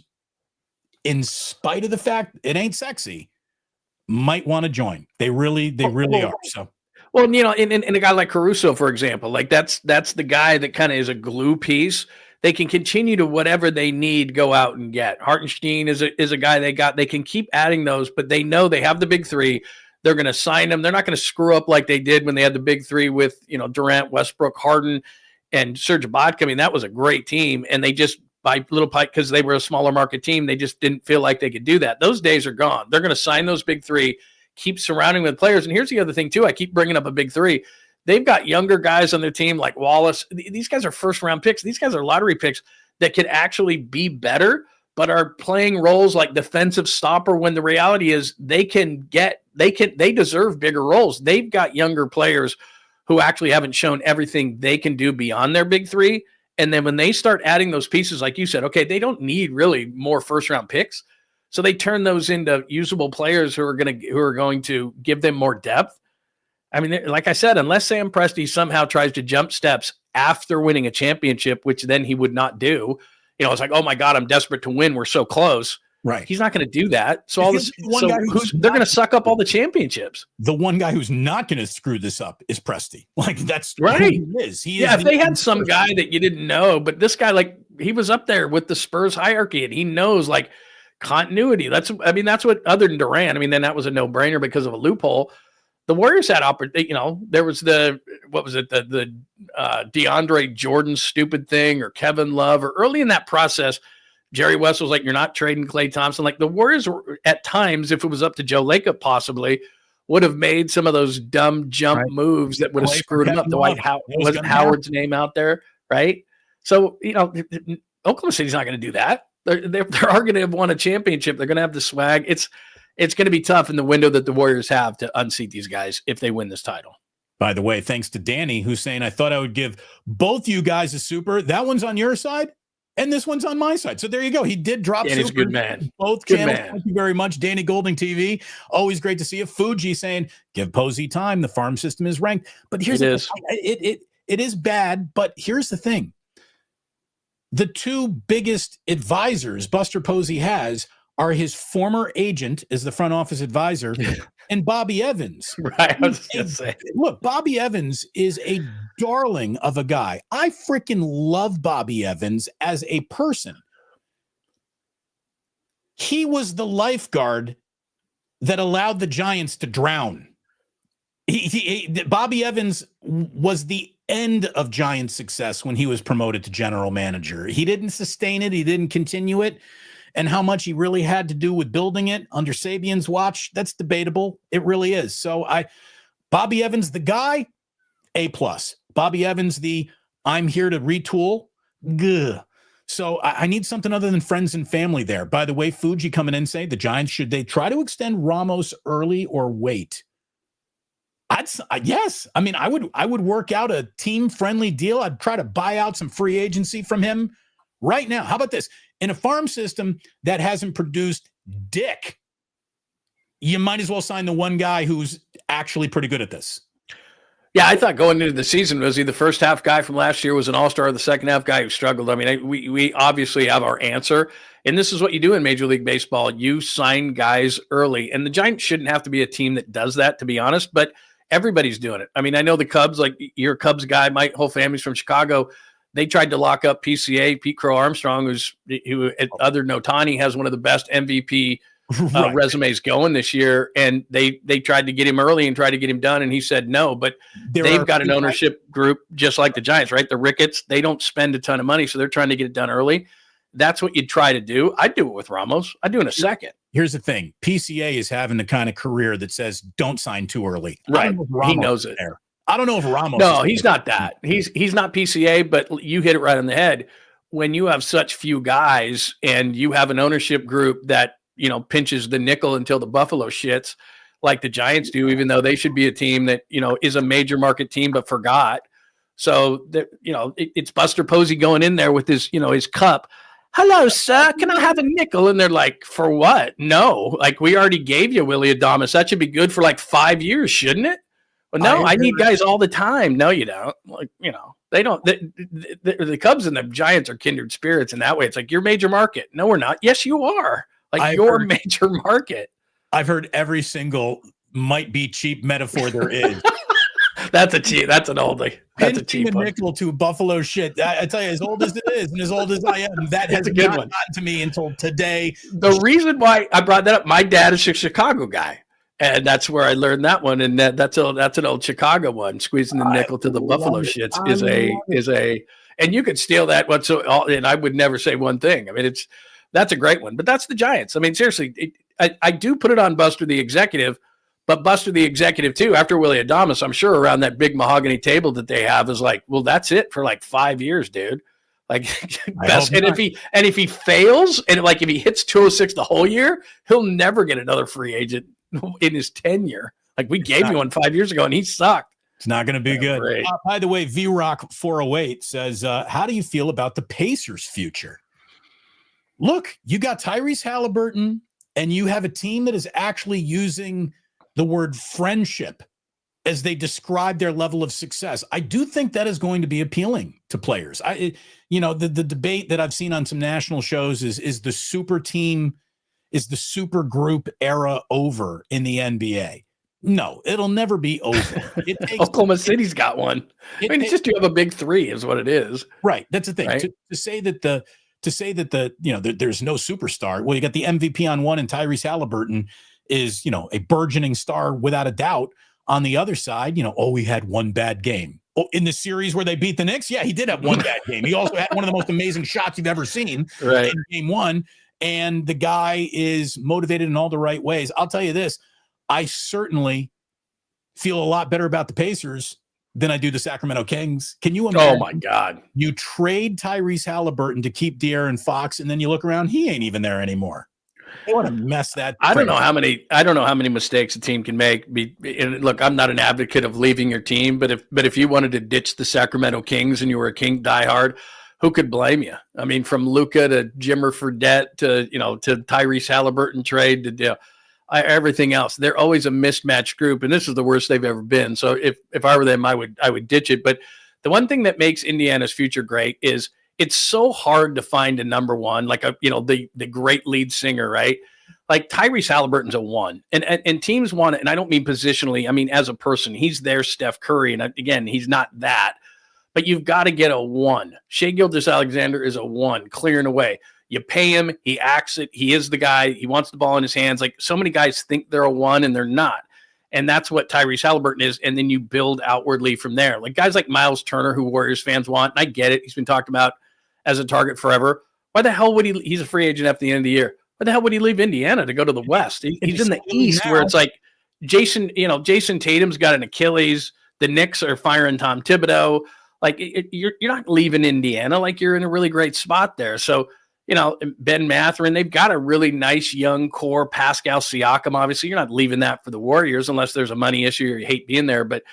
in spite of the fact it ain't sexy, might want to join. They really are. So, well, in a guy like Caruso, for example, like that's the guy that kind of is a glue piece. They can continue to whatever they need, go out and get. Hartenstein is a guy they can keep adding those, but they know they have the big three. They're going to sign them. They're not going to screw up like they did when they had the big three with Durant, Westbrook, Harden, and 𝐮𝐫𝐽. I mean, that was a great team, and they just, by little pike, because they were a smaller market team, they just didn't feel like they could do that. Those days are gone. They're going to sign those big three, keep surrounding with players. And here's the other thing too. I keep bringing up a big three. They've got younger guys on their team like Wallace. These guys are first-round picks. These guys are lottery picks that could actually be better, but are playing roles like defensive stopper, when the reality is they deserve bigger roles. They've got younger players who actually haven't shown everything they can do beyond their big three. And then when they start adding those pieces, like you said, okay, they don't need really more first-round picks, So they turn those into usable players who are going to give them more depth. I mean, like I said, unless Sam Presti somehow tries to jump steps after winning a championship, which then he would not do, it's like, oh my God, I'm desperate to win. We're so close. Right. He's not going to do that. So they're going to suck up all the championships. The one guy who's not going to screw this up is Presti. Like, that's right. Who he is. If they had some guy that you didn't know, but this guy, like, he was up there with the Spurs hierarchy, and he knows, like, continuity. That's what, other than Durant, then that was a no-brainer because of a loophole. The Warriors had there was the DeAndre Jordan stupid thing, or Kevin Love, or early in that process, Jerry West was like, you're not trading Klay Thompson. Like, the Warriors were, at times, if it was up to Joe Lacob possibly, would have made some of those dumb jump moves that would have screwed him up. Wasn't Howard's name out there, right? So, Oklahoma City's not going to do that. They are going to have won a championship. They're going to have the swag. It's going to be tough in the window that the Warriors have to unseat these guys if they win this title. By the way, thanks to Danny, who's saying, I thought I would give both you guys a super. That one's on your side, and this one's on my side. So there you go. He did drop Danny's super. A good man. Both good channels. Man. Thank you very much. Danny Golding TV. Always great to see you. Fuji saying, give Posey time. The farm system is ranked. But here's it is bad. But here's the thing. The two biggest advisors Buster Posey has are his former agent as the front office advisor and Bobby Evans. Right. I was gonna say. Look, Bobby Evans is a darling of a guy. I freaking love Bobby Evans as a person. He was the lifeguard that allowed the Giants to drown. Bobby Evans was the end of Giants' success when he was promoted to general manager. He didn't sustain it. He didn't continue it. And how much he really had to do with building it under Sabian's watch, that's debatable. It really is. So Bobby Evans, the guy, A+. Bobby Evans, the I'm here to retool, Gah. So I need something other than friends and family there. By the way, Fuji coming in saying the Giants, should they try to extend Ramos early or wait? Yes. I would work out a team-friendly deal. I'd try to buy out some free agency from him right now. How about this? In a farm system that hasn't produced dick, you might as well sign the one guy who's actually pretty good at this. Yeah, I thought going into the season, was he the first half guy from last year was an all-star, the second half guy who struggled? We obviously have our answer, and this is what you do in Major League Baseball. You sign guys early, and the Giants shouldn't have to be a team that does that, to be honest, but everybody's doing it. I know the Cubs, like you're a Cubs guy, my whole family's from Chicago. They tried to lock up PCA, Pete Crow Armstrong, who other than Ohtani has one of the best MVP resumes going this year, and they tried to get him early and try to get him done, and he said no. But they've got an ownership group just like the Giants, right? The Ricketts, they don't spend a ton of money, so they're trying to get it done early. That's what you'd try to do. I'd do it with Ramos. I'd do it in a second. Here's the thing. PCA is having the kind of career that says don't sign too early. Right. He knows it. There. I don't know if Ramos. No, he's not that. He's not PCA, but you hit it right on the head. When you have such few guys and you have an ownership group that, pinches the nickel until the Buffalo shits like the Giants do, even though they should be a team that, is a major market team, but forgot. So, it's Buster Posey going in there with his, his cup. Hello, sir. Can I have a nickel? And they're like, for what? No, like we already gave you Willie Adames. That should be good for like 5 years, shouldn't it? Well, no, I need guys all the time. No, you don't. Like, they don't. The Cubs and the Giants are kindred spirits in that way. It's like your major market. No, we're not. Yes, you are. Like major market. I've heard every single might be cheap metaphor there is. That's a cheap. That's an oldie. That's a cheap one. Nickel to Buffalo shit. I tell you, as old as it is and as old as I am, that has not gotten to me until today. The reason why I brought that up, my dad is a Chicago guy. And that's where I learned that one, and that's an old Chicago one. Squeezing the nickel to the Buffalo shits is a, and you could steal that one. And I would never say one thing. That's a great one, but that's the Giants. Seriously, I do put it on Buster the executive, but Buster the executive too. After Willie Adames, I'm sure around that big mahogany table that they have is like, well, that's it for like 5 years, dude. Like best, and if he fails, and like if he hits 206 the whole year, he'll never get another free agent in his tenure. Like we gave you one 5 years ago and he sucked. It's not going to be good. By the way, VRock 408 says, how do you feel about the Pacers' future? Look, you got Tyrese Halliburton and you have a team that is actually using the word friendship as they describe their level of success, I do think that is going to be appealing to players. The debate that I've seen on some national shows is the super team, is the super group era over in the NBA? No, it'll never be over. Oklahoma City's got one. It's just you have a big three is what it is. Right. That's the thing. Right? To say that there's no superstar. Well, you got the MVP on one, and Tyrese Haliburton is, a burgeoning star without a doubt. On the other side, we had one bad game. Oh, in the series where they beat the Knicks, yeah, he did have one bad game. He also had one of the most amazing shots you've ever seen in game one. And the guy is motivated in all the right ways. I'll tell you this. I certainly feel a lot better about the Pacers than I do the Sacramento Kings. Can you imagine? Oh, my God. You trade Tyrese Haliburton to keep De'Aaron Fox, and then you look around, he ain't even there anymore. They want to mess that. I don't know how many mistakes a team can make. Look, I'm not an advocate of leaving your team, but if you wanted to ditch the Sacramento Kings and you were a King diehard, who could blame you? I mean, from Luka to Jimmer Fredette to Tyrese Haliburton trade to everything else, they're always a mismatched group, and this is the worst they've ever been. So if I were them, I would ditch it. But the one thing that makes Indiana's future great is it's so hard to find a number one, like the great lead singer, right? Like Tyrese Haliburton's a one, and teams want it. And I don't mean positionally. I mean as a person, he's their Steph Curry, and again, he's not that. But you've got to get a one. Shai Gilgeous-Alexander is a one, clearing away. You pay him, he acts it. He is the guy. He wants the ball in his hands. Like so many guys think they're a one, and they're not. And that's what Tyrese Haliburton is. And then you build outwardly from there. Like guys like Miles Turner, who Warriors fans want. And I get it. He's been talked about as a target forever. Why the hell would he's a free agent after the end of the year. Why the hell would he leave Indiana to go to the West? He's in the East where it's like Jason Tatum's got an Achilles. The Knicks are firing Tom Thibodeau. Like you're not leaving Indiana. Like you're in a really great spot there. So, Ben Mathurin, they've got a really nice young core. Pascal Siakam, obviously, you're not leaving that for the Warriors unless there's a money issue or you hate being there. But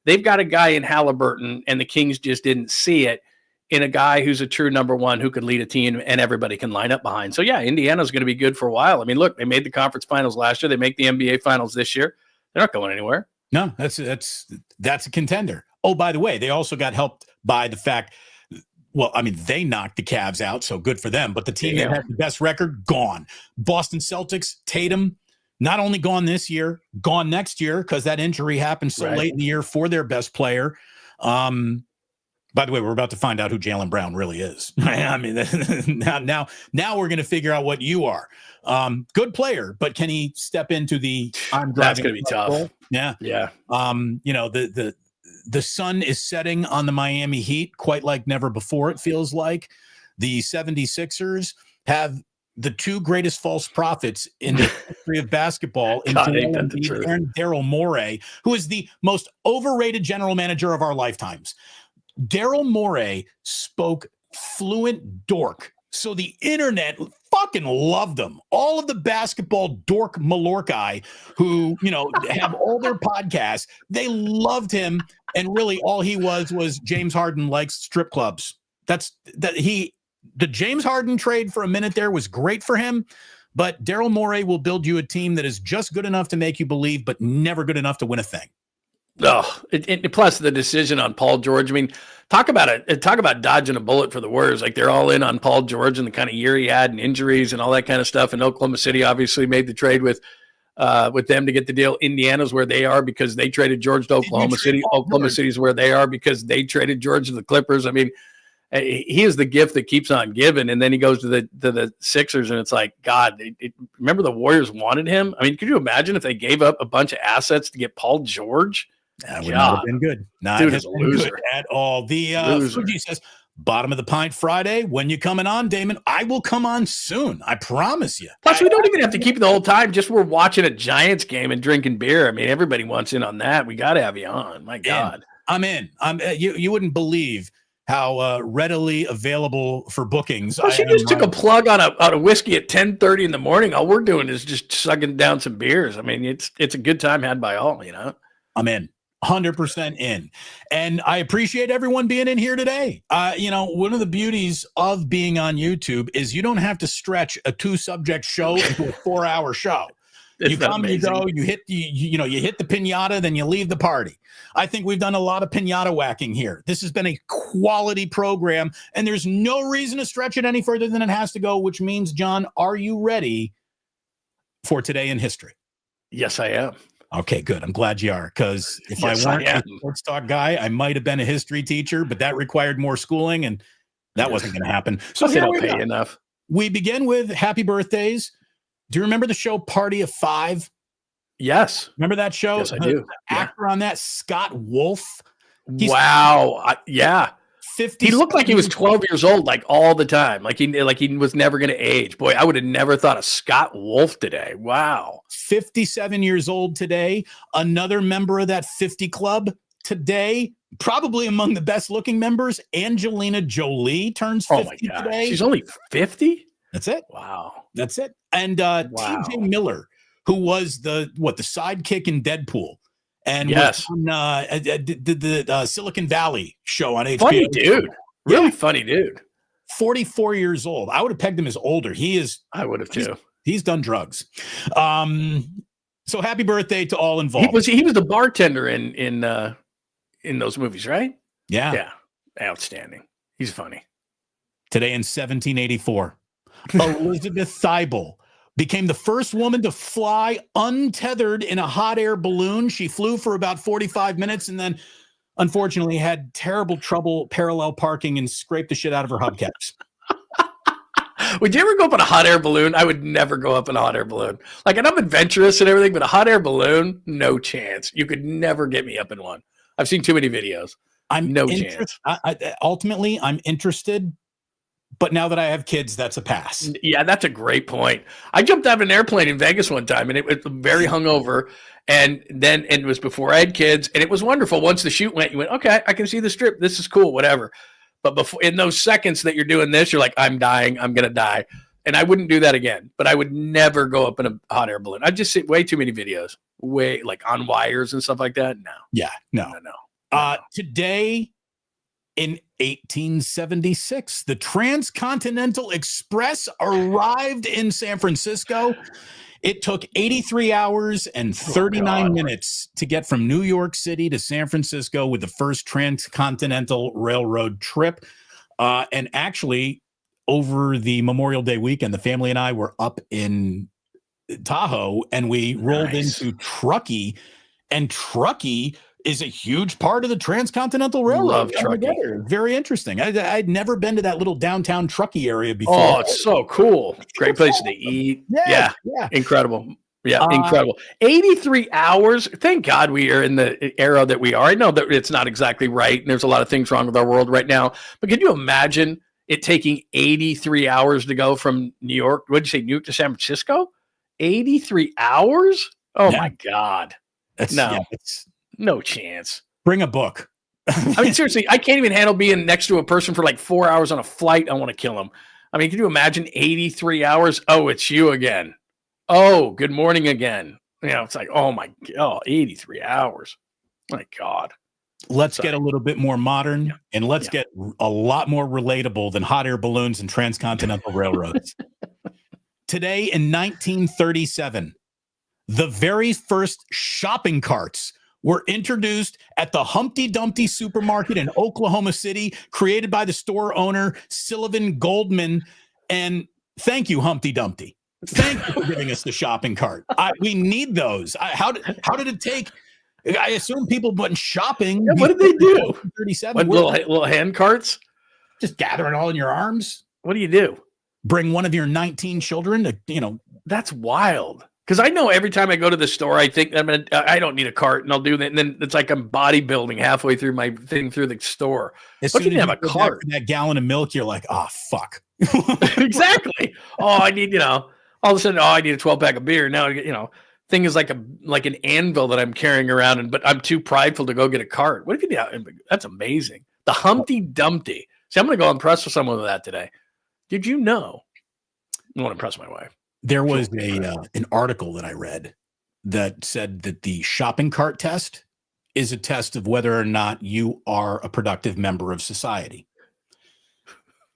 they've got a guy in Haliburton, and the Kings just didn't see it in a guy who's a true number one who could lead a team and everybody can line up behind. So, yeah, Indiana's going to be good for a while. I mean, look, they made the conference finals last year. They make the NBA finals this year. They're not going anywhere. No, that's a contender. Oh, by the way, they also got helped by the fact, well, I mean, they knocked the Cavs out, so good for them. But the team that had the best record, gone. Boston Celtics, Tatum, not only gone this year, gone next year because that injury happened so late in the year for their best player. By the way, we're about to find out who Jaylen Brown really is. I mean, now we're going to figure out what you are. Good player, but can he step into the? That's going to be tough. Role? Yeah. The sun is setting on the Miami Heat quite like never before, it feels like. The 76ers have the two greatest false prophets in the history of basketball in Daryl Morey, who is the most overrated general manager of our lifetimes. Daryl Morey spoke fluent dork, so the internet fucking loved him. All of the basketball dork Mallorca who, have all their podcasts, they loved him. And really all he was James Harden likes strip clubs. The James Harden trade for a minute there was great for him, but Daryl Morey will build you a team that is just good enough to make you believe, but never good enough to win a thing. Oh, plus the decision on Paul George. I mean, talk about dodging a bullet for the Warriors. Like they're all in on Paul George and the kind of year he had and injuries and all that kind of stuff. And Oklahoma City obviously made the trade with them to get the deal. Indiana's where they are because they traded George to Oklahoma City. Oklahoma City's where they are because they traded George to the Clippers. I mean, he is the gift that keeps on giving. And then he goes to the Sixers, and it's like, God, remember the Warriors wanted him? I mean, could you imagine if they gave up a bunch of assets to get Paul George? That would not have been good. Not Dude is a loser at all. The Fuji says, bottom of the pint Friday. When you coming on, Damon? I will come on soon. I promise you. Plus, we don't even have to keep it the whole time. Just we're watching a Giants game and drinking beer. I mean, everybody wants in on that. We got to have you on. My God. I'm in. You wouldn't believe how readily available for bookings. Well, she just took a plug on a whiskey at 10:30 in the morning. All we're doing is just sucking down some beers. I mean, it's a good time had by all, I'm in. 100% in. And I appreciate everyone being in here today. One of the beauties of being on YouTube is you don't have to stretch a 2-subject show into a 4-hour show. You come, amazing. You go, you hit the piñata, then you leave the party. I think we've done a lot of piñata whacking here. This has been a quality program, and there's no reason to stretch it any further than it has to go, which means, John, are you ready for Today in History? Yes, I am. Okay, good. I'm glad you are, because if I weren't a sports talk guy, I might have been a history teacher, but that required more schooling, and that wasn't going to happen. So they don't pay enough. We begin with happy birthdays. Do you remember the show Party of Five? Yes. Remember that show? Yes, I do. The actor on that, Scott Wolf. Wow. Yeah. 50. He looked like he was 12 years old, like all the time. Like he was never going to age. Boy, I would have never thought of Scott Wolf today. Wow. 57 years old today. Another member of that 50 club today. Probably among the best looking members. Angelina Jolie turns 50 today. She's only 50? That's it. Wow. That's it. And T.J. Miller, who was the sidekick in Deadpool, and was on the Silicon Valley show on HBO. Funny dude. Really funny dude. 44 years old. I would have pegged him as older. He is. I would have too. He's done drugs. So happy birthday to all involved. He was the bartender in those movies, right? Yeah. Yeah. Outstanding. He's funny. Today in 1784. Elizabeth Thibault became the first woman to fly untethered in a hot air balloon. She flew for about 45 minutes and then, unfortunately, had terrible trouble parallel parking and scraped the shit out of her hubcaps. Would you ever go up in a hot air balloon? I would never go up in a hot air balloon. Like, and I'm adventurous and everything, but a hot air balloon, no chance. You could never get me up in one. I've seen too many videos. Chance. Ultimately, I'm interested. But now that I have kids, that's a pass. Yeah, that's a great point. I jumped out of an airplane in Vegas one time, and it was very hungover. And it was before I had kids, and it was wonderful. Once the shoot went, you went, okay, I can see the strip. This is cool, whatever. But before, in those seconds that you're doing this, you're like, I'm dying. I'm going to die. And I wouldn't do that again. But I would never go up in a hot air balloon. I'd just see way too many videos, way like on wires and stuff like that. No. Yeah, no. Today, in 1876, the Transcontinental Express arrived in San Francisco. It took 83 hours and 39 minutes to get from New York City to San Francisco with the first transcontinental railroad trip. And actually, over the Memorial Day weekend, the family and I were up in Tahoe, and we rolled into Truckee, and Truckee is a huge part of the Transcontinental Railroad. Love Truckee. Very interesting. I'd never been to that little downtown Truckee area before. Oh, it's so cool. Great place to eat. Yeah. Incredible. Yeah, incredible. 83 hours. Thank God we are in the era that we are. I know that it's not exactly right, and there's a lot of things wrong with our world right now. But can you imagine it taking 83 hours to go from New York? What did you say, New York to San Francisco? 83 hours? Oh, my God. No chance. Bring a book. I mean, seriously, I can't even handle being next to a person for like 4 hours on a flight. I want to kill him. I mean, can you imagine 83 hours? Oh, it's you again. Oh, good morning again. It's like, oh my God, 83 hours. My God. Let's get a little bit more modern, and let's get a lot more relatable than hot air balloons and transcontinental railroads. Today in 1937, the very first shopping carts were introduced at the Humpty Dumpty supermarket in Oklahoma City, created by the store owner, Sullivan Goldman. And thank you, Humpty Dumpty. Thank you for giving us the shopping cart. We need those. How did it take? I assume people went shopping. Yeah, what did they do? 37. Little hand carts? Just gather it all in your arms. What do you do? Bring one of your 19 children to, That's wild. Because I know every time I go to the store, I think I don't need a cart, and I'll do that. And then it's like I'm bodybuilding halfway through my thing through the store. As soon as you have a cart, that gallon of milk, you're like, oh, fuck. Exactly. Oh, I need, all of a sudden, I need a 12-pack of beer. Now, thing is like an anvil that I'm carrying around, but I'm too prideful to go get a cart. What if you do? That's amazing. The Humpty Dumpty. See, I'm going to go impress with someone with that today. Did you know? I want to impress my wife. There was an article that I read that said that the shopping cart test is a test of whether or not you are a productive member of society.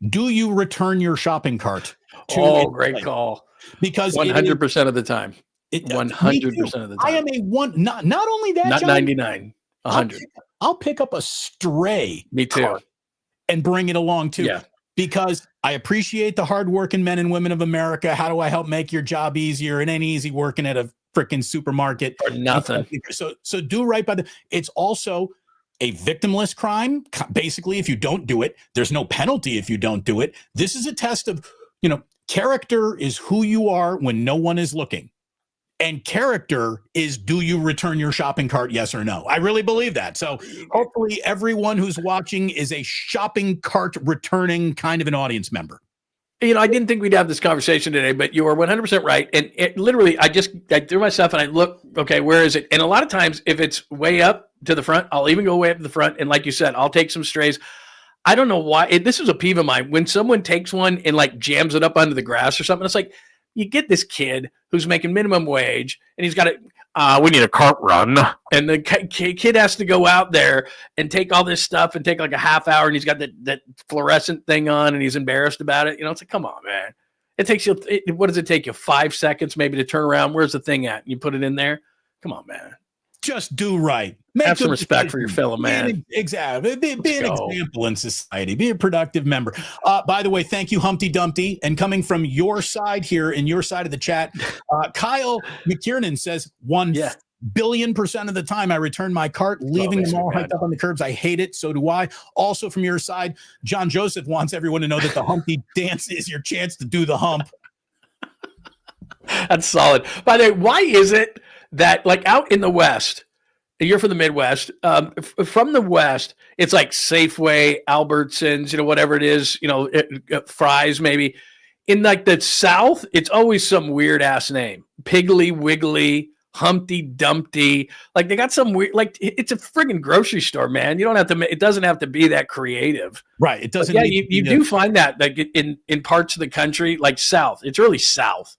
Do you return your shopping cart? Great call. Because 100% of the time. 100% of the time. I am a one. Not only that, not John, 99, 100. I'll pick up a stray. Me too. And bring it along too. Yeah. Because I appreciate the hardworking men and women of America. How do I help make your job easier? It ain't easy working at a freaking supermarket for nothing. So do right by it's also a victimless crime. Basically, if you don't do it, there's no penalty if you don't do it. This is a test of, character is who you are when no one is looking. And character is, do you return your shopping cart, yes or no? I really believe that. So hopefully everyone who's watching is a shopping cart returning kind of an audience member. I didn't think we'd have this conversation today, but you are 100% right. And literally, I threw my stuff and I look, okay, where is it? And a lot of times, if it's way up to the front, I'll even go way up to the front. And like you said, I'll take some strays. I don't know why. This is a peeve of mine. When someone takes one and like jams it up under the grass or something, it's like, you get this kid who's making minimum wage and he's got we need a cart run. And the kid has to go out there and take all this stuff and take like a half hour. And he's got that fluorescent thing on and he's embarrassed about it. It's like, come on, man. It takes you, what does it take you? 5 seconds maybe to turn around. Where's the thing at? And you put it in there. Come on, man. Just do right. Have some respect for your fellow man. Exactly. Be an example in society. Be a productive member. By the way, thank you, Humpty Dumpty. And coming from your side here in your side of the chat, Kyle McKiernan says 1 billion% of the time I return my cart, leaving them all hyped up on the curbs. I hate it. So do I. Also from your side, John Joseph wants everyone to know that the Humpty dance is your chance to do the hump. That's solid. By the way, why is it that like out in the West, you're from the Midwest, from the West, it's like Safeway, Albertsons, whatever it is, Fry's maybe. In like the South, it's always some weird ass name. Piggly Wiggly, Humpty Dumpty. Like they got some weird, like it's a friggin' grocery store, man. You don't have to, it doesn't have to be that creative. Right. It doesn't. But yeah, you do find that like in parts of the country, like South, it's really South,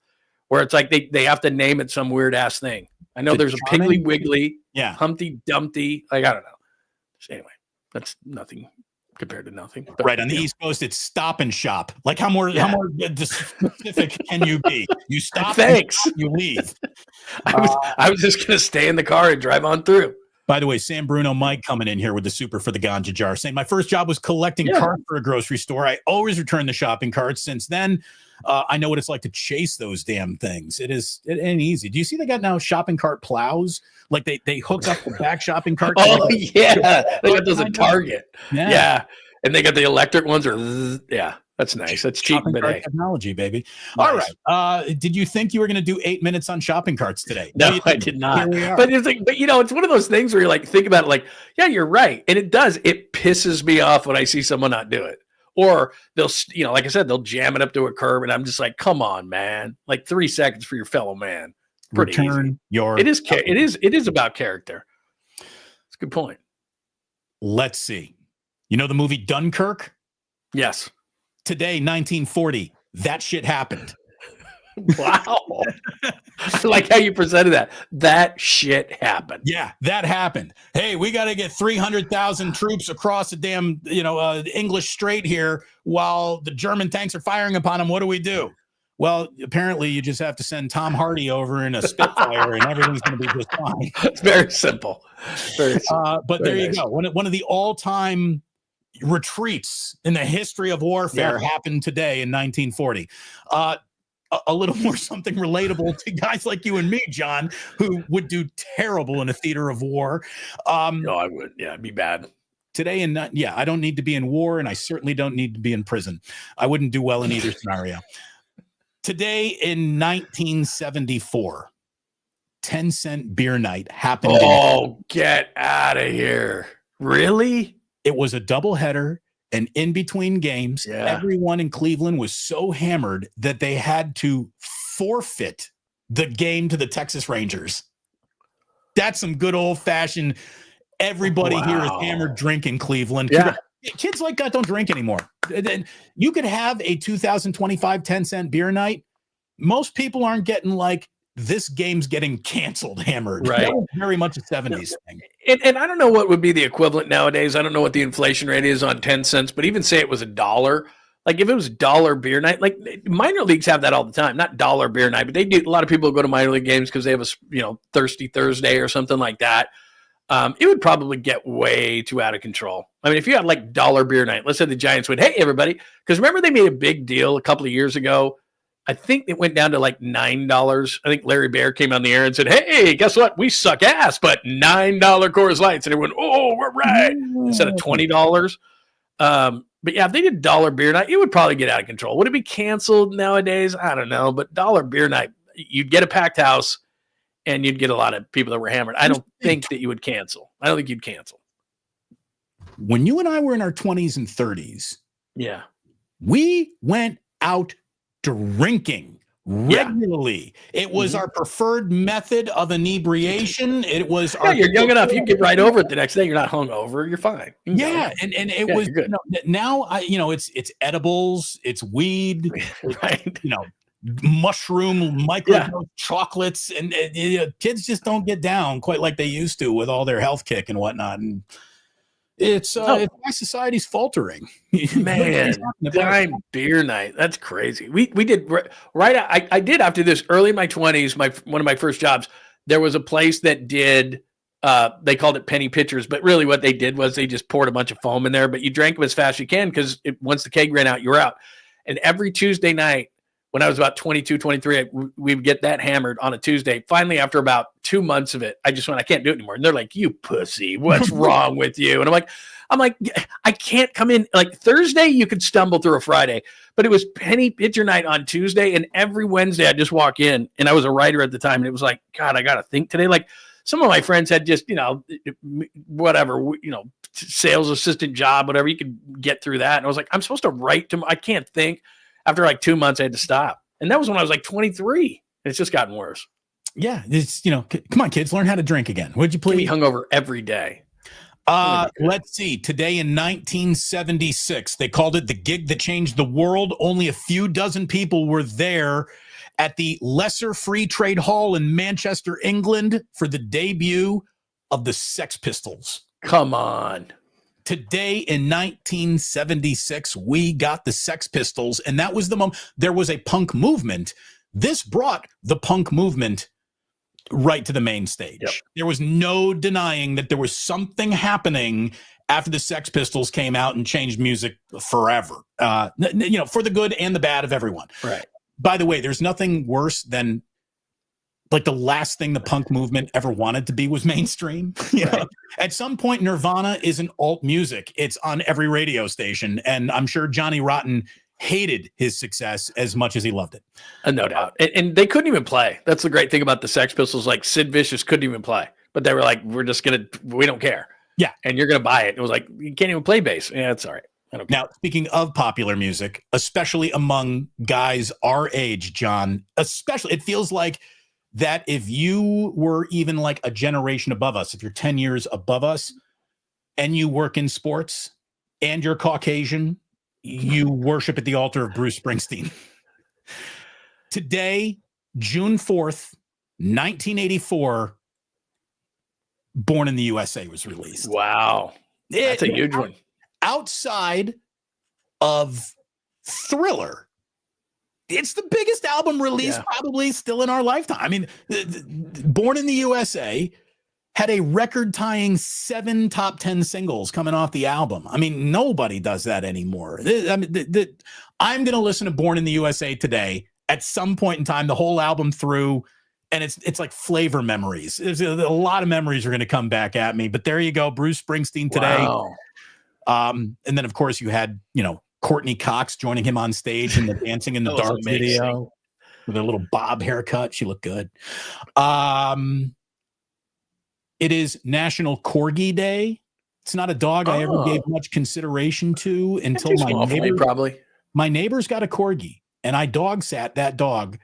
where it's like they have to name it some weird ass thing. I know there's a Piggly Wiggly, Humpty Dumpty. Like, I don't know. So anyway, that's nothing compared to nothing. But, right. On the East Coast, it's Stop and Shop. Like how more specific can you be? You stop, thanks. You leave. I was just going to stay in the car and drive on through. By the way, Sam Bruno Mike coming in here with the super for the ganja jar saying, my first job was collecting carts for a grocery store. I always return the shopping carts. Since then, I know what it's like to chase those damn things. It ain't easy. Do you see they got now shopping cart plows? Like they hook up the back shopping cart. Oh, yeah. They got those at Target. Yeah. And they got the electric ones that's nice. That's cheap technology, baby. Nice. All right. Did you think you were going to do 8 minutes on shopping carts today? No, I did not. But it's like, it's one of those things where you're like, think about it like, yeah, you're right. And it does. It pisses me off when I see someone not do it. Or they'll, like I said, they'll jam it up to a curb, and I'm just like, come on, man! Like 3 seconds for your fellow man. Pretty easy. It is about character. It's a good point. Let's see. You know the movie Dunkirk? Yes. Today, 1940, that shit happened. Wow. I like how you presented that. That shit happened. Yeah, that happened. Hey, we got to get 300,000 troops across the damn, English Strait here while the German tanks are firing upon them. What do we do? Well, apparently you just have to send Tom Hardy over in a Spitfire and everything's going to be just fine. It's very simple. But there you go. One of the all-time retreats in the history of warfare happened today in 1940. A little more something relatable to guys like you and me, John, who would do terrible in a theater of war. No, I would. Yeah, it'd be bad. Today, I don't need to be in war, and I certainly don't need to be in prison. I wouldn't do well in either scenario. Today in 1974, 10-cent beer night happened. Oh, get out of here. Really? It was a doubleheader. And in between games, everyone in Cleveland was so hammered that they had to forfeit the game to the Texas Rangers. That's some good old-fashioned, everybody here is hammered drink in Cleveland. Yeah. Kids like that don't drink anymore. You could have a 2025 10-cent beer night. Most people aren't getting like this game's getting canceled, hammered. Right. That was very much a 70s thing. And I don't know what would be the equivalent nowadays. I don't know what the inflation rate is on 10 cents, but even say it was $1. Like if it was dollar beer night, like minor leagues have that all the time, not dollar beer night, but they do. A lot of people go to minor league games because they have a, Thirsty Thursday or something like that. It would probably get way too out of control. I mean, if you had like dollar beer night, let's say the Giants would, hey, everybody, because remember they made a big deal a couple of years ago. I think it went down to like $9. I think Larry Bear came on the air and said, hey, guess what? We suck ass, but $9 Coors Lights. And everyone, oh, we're right. Instead of $20. But yeah, if they did dollar beer night, it would probably get out of control. Would it be canceled nowadays? I don't know. But dollar beer night, you'd get a packed house and you'd get a lot of people that were hammered. I don't think that you would cancel. I don't think you'd cancel. When you and I were in our 20s and 30s, yeah, we went out drinking regularly. It was our preferred method of inebriation. It was you're young enough. You get right over it the next day. You're not hungover. You're fine. And it was now it's edibles, it's weed, right? Mushroom microdose chocolates, and kids just don't get down quite like they used to with all their health kick and whatnot. And it's my society's faltering. Man, dime beer night. That's crazy. We did right. I did after this early in my 20s. One of my first jobs. There was a place that did. They called it penny pitchers, but really what they did was they just poured a bunch of foam in there. But you drank them as fast as you can because once the keg ran out, you were out. And every Tuesday night, when I was about 22, 23, we would get that hammered on a Tuesday. Finally, after about 2 months of it, I just went, I can't do it anymore. And they're like, you pussy, what's wrong with you? And I'm like, I can't come in. Like Thursday, you could stumble through a Friday, but it was penny pitcher night on Tuesday. And every Wednesday I'd just walk in, and I was a writer at the time. And it was like, God, I got to think today. Like some of my friends had just, whatever, sales assistant job, whatever, you could get through that. And I was like, I'm supposed to write I can't think. After like 2 months, I had to stop. And that was when I was like 23. It's just gotten worse. Yeah. It's, come on, kids, learn how to drink again. Would you please? Be hungover every day. Let's see. Today in 1976, they called it the gig that changed the world. Only a few dozen people were there at the Lesser Free Trade Hall in Manchester, England for the debut of the Sex Pistols. Come on. Today in 1976, we got the Sex Pistols, and that was the moment. There was a punk movement. This brought the punk movement right to the main stage. Yep. There was no denying that there was something happening after the Sex Pistols came out and changed music forever, for the good and the bad of everyone. Right. By the way, there's nothing worse than like the last thing the punk movement ever wanted to be was mainstream. Right. At some point, Nirvana isn't alt music. It's on every radio station. And I'm sure Johnny Rotten hated his success as much as he loved it. No doubt. And they couldn't even play. That's the great thing about the Sex Pistols. Like Sid Vicious couldn't even play, but they were like, we don't care. Yeah. And you're going to buy it. It was like, you can't even play bass. Yeah, it's all right. Now, speaking of popular music, especially among guys our age, John, especially, it feels like that if you were even like a generation above us, if you're 10 years above us and you work in sports and you're Caucasian, you worship at the altar of Bruce Springsteen. Today, June 4th, 1984, Born in the USA was released. Wow. That's a huge one. Outside of Thriller, it's the biggest album release probably still in our lifetime. I mean, Born in the USA had a record-tying 7 top 10 singles coming off the album. I mean, nobody does that anymore. I'm going to listen to Born in the USA today at some point in time, the whole album through, and it's like flavor memories. There's a lot of memories are going to come back at me. But there you go, Bruce Springsteen today. Wow. And then, of course, you had, Courtney Cox joining him on stage in the Dancing in the Dark video with a little bob haircut. She looked good. It is National Corgi Day. It's not a dog I ever gave much consideration to until my neighbor's got a Corgi, and I dog sat that dog.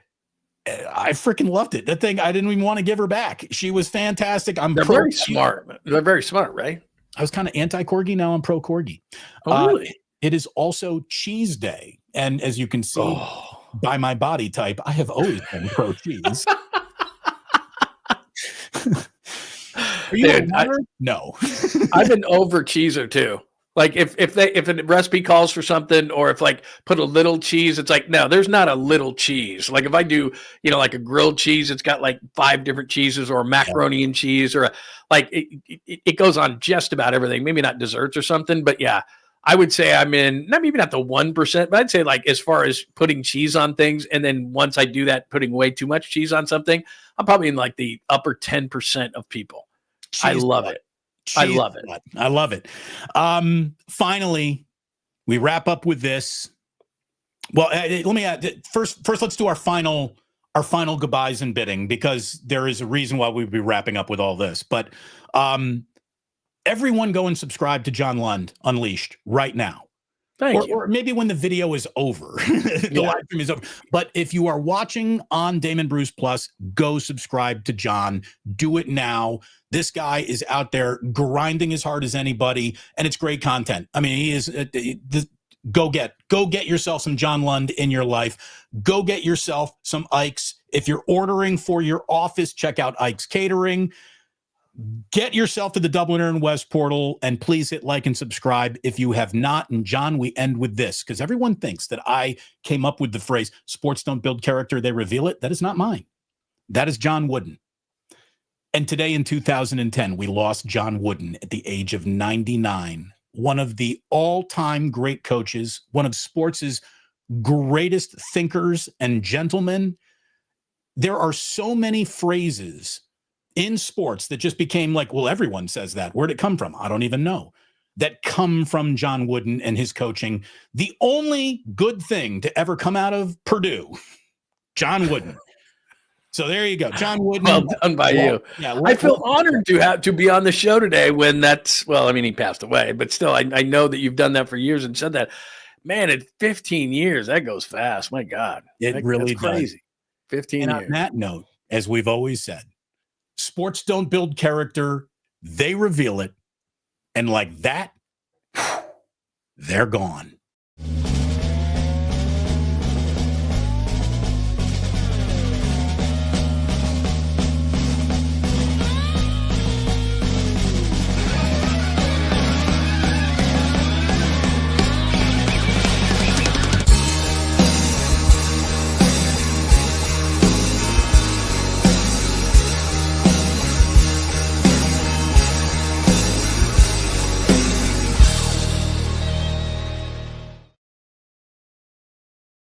I freaking loved it. That thing, I didn't even want to give her back. She was fantastic. They're very smart. They're very smart, right? I was kind of anti-Corgi. Now I'm pro-Corgi. Oh, really? It is also Cheese Day. And as you can see by my body type, I have always been pro-cheese. Are you a Dude, runner? No. I've been over cheeser too. Like if a recipe calls for something, or if like put a little cheese, it's like, no, there's not a little cheese. Like if I do, like a grilled cheese, it's got like 5 different cheeses, or macaroni and cheese, or it goes on just about everything. Maybe not desserts or something, but yeah, I would say I'm in, maybe not the 1%, but I'd say like as far as putting cheese on things, and then once I do that, putting way too much cheese on something, I'm probably in like the upper 10% of people. I love it. I love it. I love it. Finally, we wrap up with this. Well, let me add first. Let's do our final goodbyes and bidding, because there is a reason why we'd be wrapping up with all this. But everyone, go and subscribe to John Lund Unleashed right now. Thank you. Or maybe when the video is over, the live stream is over. But if you are watching on Damon Bruce Plus, go subscribe to John. Do it now. This guy is out there grinding as hard as anybody, and it's great content. I mean, he is. Go get yourself some John Lund in your life. Go get yourself some Ike's. If you're ordering for your office, check out Ike's Catering. Get yourself to the Dubliner and West portal, and please hit like and subscribe if you have not. And John, we end with this, because everyone thinks that I came up with the phrase, sports don't build character, they reveal it. That is not mine. That is John Wooden. And today in 2010, we lost John Wooden at the age of 99, one of the all-time great coaches, one of sports' greatest thinkers and gentlemen. There are so many phrases in sports that just became like, well, everyone says that. Where'd it come from? I don't even know. That come from John Wooden and his coaching. The only good thing to ever come out of Purdue, John Wooden. So there you go, John Wooden. Well done by you. Yeah, I feel honored to be on the show today. When he passed away, but still, I know that you've done that for years and said that. Man, at 15 years, that goes fast. My God, it really does. Crazy. 15 and years. On that note, as we've always said, sports don't build character, they reveal it. And like that, they're gone.